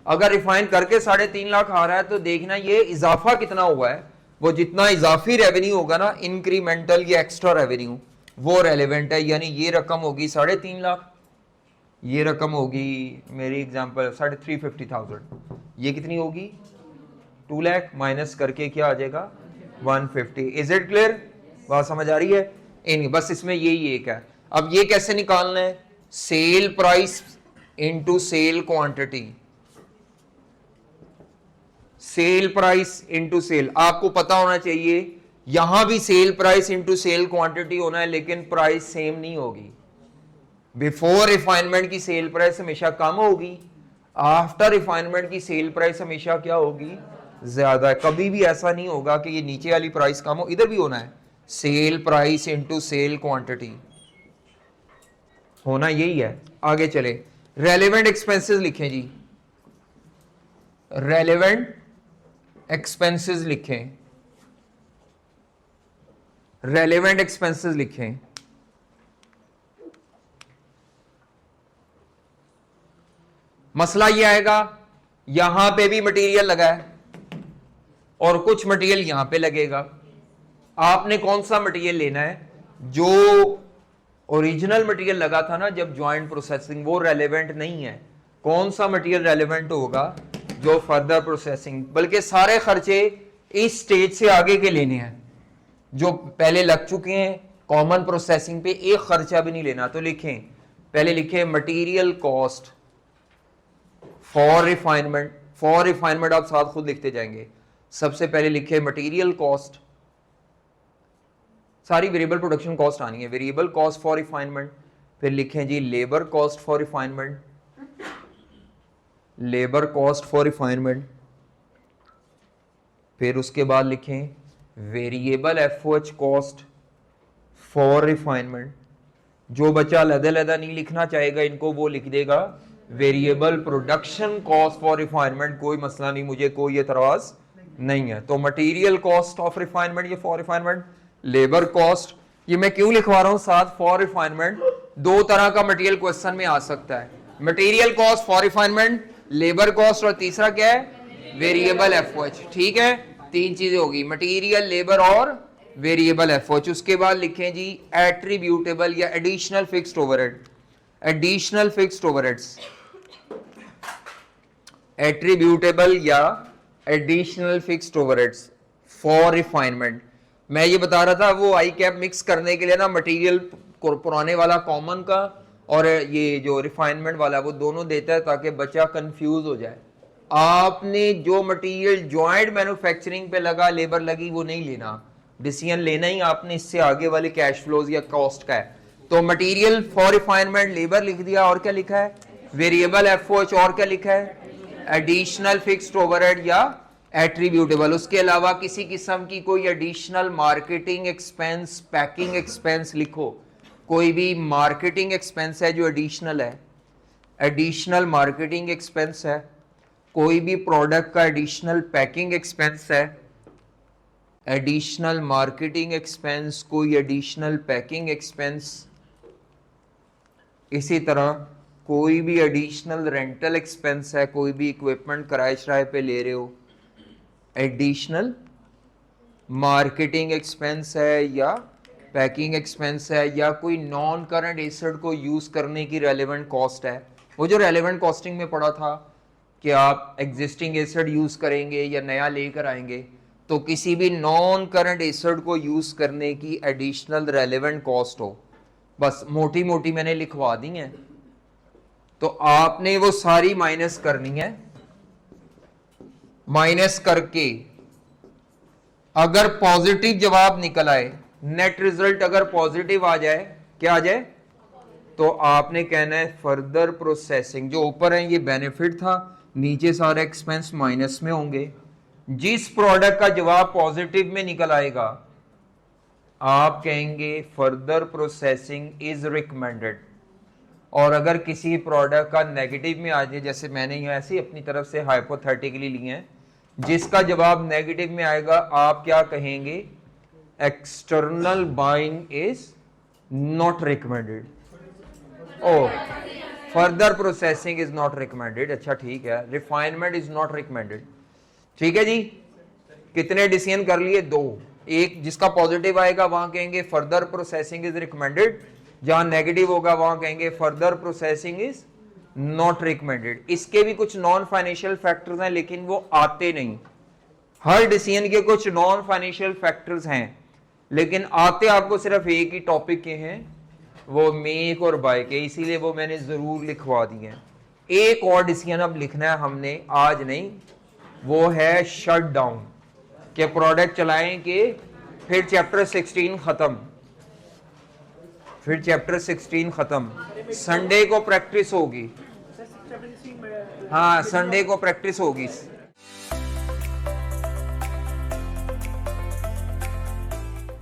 अगर रिफाइन करके 3.5 लाख आ रहा है तो देखना ये इजाफा कितना हुआ है, वो जितना इजाफी रेवेन्यू होगा ना, इंक्रीमेंटल या एक्स्ट्रा रेवेन्यू, वो रेलेवेंट है। यानी ये रकम होगी 3.5 लाख, ये रकम होगी मेरी एग्जांपल 350,000, ये कितनी होगी 2 लाख, माइनस करके क्या आ जाएगा 150। इज इट क्लियर, बात समझ आ रही है? नहीं, बस इसमें यही एक है। अब ये कैसे निकालना है, sale price into sale quantity, sale price into sale. आपको पता होना चाहिए यहां भी sale price into sale quantity होना है, लेकिन प्राइस सेम नहीं होगी। बिफोर रिफाइनमेंट की सेल प्राइस हमेशा कम होगी, आफ्टर रिफाइनमेंट की सेल प्राइस हमेशा क्या होगी, ज्यादा है। कभी भी ऐसा नहीं होगा कि ये नीचे वाली प्राइस कम हो, इधर भी होना है sale price into sale quantity, होना यही है। आगे चले, रेलेवेंट एक्सपेंसेस लिखें जी, रेलेवेंट एक्सपेंसेस लिखें, रेलेवेंट एक्सपेंसेस लिखें। मसला ये आएगा यहां पे भी मटेरियल लगा है और कुछ मटेरियल यहां पे लगेगा, आपने कौन सा मटेरियल लेना है, जो ओरिजिनल मटेरियल लगा था ना जब ज्वाइंट प्रोसेसिंग, वो रेलेवेंट नहीं है। कौन सा मटेरियल रेलेवेंट होगा, जो फर्दर प्रोसेसिंग, बल्कि सारे खर्चे इस स्टेज से आगे के लेने हैं जो पहले लग चुके हैं कॉमन प्रोसेसिंग पे, एक खर्चा भी नहीं लेना। तो लिखें, पहले लिखें material cost for refinement, for refinement आप साथ खुद लिखते जाएंगे। सबसे पहले लिखे मटेरियल कॉस्ट, सारी वेरिएबल प्रोडक्शन कॉस्ट आनी है, वेरिएबल कॉस्ट फॉर रिफाइनमेंट फिर लिखें जी labour cost for refinement, labour cost for refinement. फिर उसके बाद लिखें variable FOH cost for refinement. जो बच्चा अलग-अलग नहीं लिखना चाहेगा इनको वो लिख देगा variable production cost for refinement, कोई मसला नहीं, मुझे कोई एतराज नहीं है। तो मटेरियल कॉस्ट ऑफ रिफाइनमेंट ये फॉर रिफाइनमेंट, लेबर कॉस्ट ये मैं क्यों लिखवा रहा हूं साथ फॉर रिफाइनमेंट, दो तरह का मटेरियल क्वेश्चन में आ सकता है, material cost for refinement, labour cost, और तीसरा क्या है वेरिएबल एफओएच। ठीक है, तीन चीजें होगी, मटेरियल, लेबर और वेरिएबल एफओएच। उसके बाद लिखें जी एट्रीब्यूटेबल या additional fixed overhead, additional fixed overheads, attributable या additional fixed overheads for refinement. मैं ये बता रहा था वो आई कैप मिक्स करने के लिए ना मटेरियल पुराने वाला कॉमन का और ये जो रिफाइनमेंट वाला वो दोनों देता है ताकि बच्चा कंफ्यूज हो जाए। आपने जो मटेरियल जॉइंट मैन्युफैक्चरिंग पे लगा, लेबर लगी, वो नहीं लेना, डिसीजन लेना ही आपने इससे आगे वाले कैश फ्लोज या कॉस्ट का है। तो मटेरियल फॉर रिफाइनमेंट लेबर लिख दिया, और क्या लिखा है वेरिएबल एफओएच, और क्या लिखा है एडिशनल फिक्स्ड ओवरहेड या एट्रीब्यूटेबल। उसके अलावा किसी किस्म की कोई additional marketing expense, packing expense लिखो, कोई भी मार्केटिंग एक्सपेंस है जो एडिशनल है, एडिशनल मार्केटिंग एक्सपेंस है, कोई भी प्रोडक्ट का एडिशनल पैकिंग एक्सपेंस है, एडिशनल मार्केटिंग एक्सपेंस, कोई एडिशनल पैकिंग एक्सपेंस। इसी तरह कोई भी एडिशनल रेंटल एक्सपेंस है, कोई भी इक्विपमेंट किराए शराए पे ले रहे हो, एडिशनल मार्केटिंग एक्सपेंस है या पैकिंग एक्सपेंस है, या कोई नॉन करंट एसेट को यूज करने की रेलेवेंट कॉस्ट है। वो जो रेलेवेंट कॉस्टिंग में पड़ा था कि आप एग्जिस्टिंग एसेट यूज करेंगे या नया लेकर आएंगे, तो किसी भी नॉन करंट एसेट को यूज करने की एडिशनल रेलेवेंट कॉस्ट हो, बस मोटी मोटी मैंने लिखवा दी है, तो आपने वो सारी माइनस करनी है। माइनस करके अगर पॉजिटिव जवाब निकल आए, नेट रिजल्ट अगर पॉजिटिव आ जाए, क्या आ जाए, तो आपने कहना है फर्दर प्रोसेसिंग। जो ऊपर है ये बेनिफिट था, नीचे सारे एक्सपेंस माइनस में होंगे। जिस प्रोडक्ट का जवाब पॉजिटिव में निकल आएगा आप कहेंगे फर्दर प्रोसेसिंग इज रिकमेंडेड, और अगर किसी प्रोडक्ट का नेगेटिव में आ जाए, जैसे मैंने यहाँ ऐसे अपनी तरफ से हाइपोथेटिकली लिए हैं, जिसका जवाब नेगेटिव में आएगा आप क्या कहेंगे external buying is not recommended, or further processing is not recommended. अच्छा ठीक है, रिफाइनमेंट इज नॉट रिकमेंडेड। ठीक है जी, कितने डिसीजन कर लिए, दो। एक जिसका पॉजिटिव आएगा वहां कहेंगे फर्दर प्रोसेसिंग इज रिकमेंडेड, जहां नेगेटिव होगा वहां कहेंगे further processing is not recommended. इसके भी कुछ नॉन फाइनेंशियल फैक्टर्स हैं लेकिन वो आते नहीं, हर डिसीजन के कुछ नॉन फाइनेंशियल फैक्टर्स हैं लेकिन आते आपको सिर्फ एक ही टॉपिक के हैं, वो मेक और बाय के, इसीलिए वो मैंने जरूर लिखवा दिए हैं। एक और डिसीजन अब लिखना है हमने, आज नहीं, वो है शट डाउन, के प्रोडक्ट चलाएं कि फिर चैप्टर 16 खत्म, फिर चैप्टर 16 खत्म। संडे को प्रैक्टिस होगी, हाँ संडे को प्रैक्टिस होगी।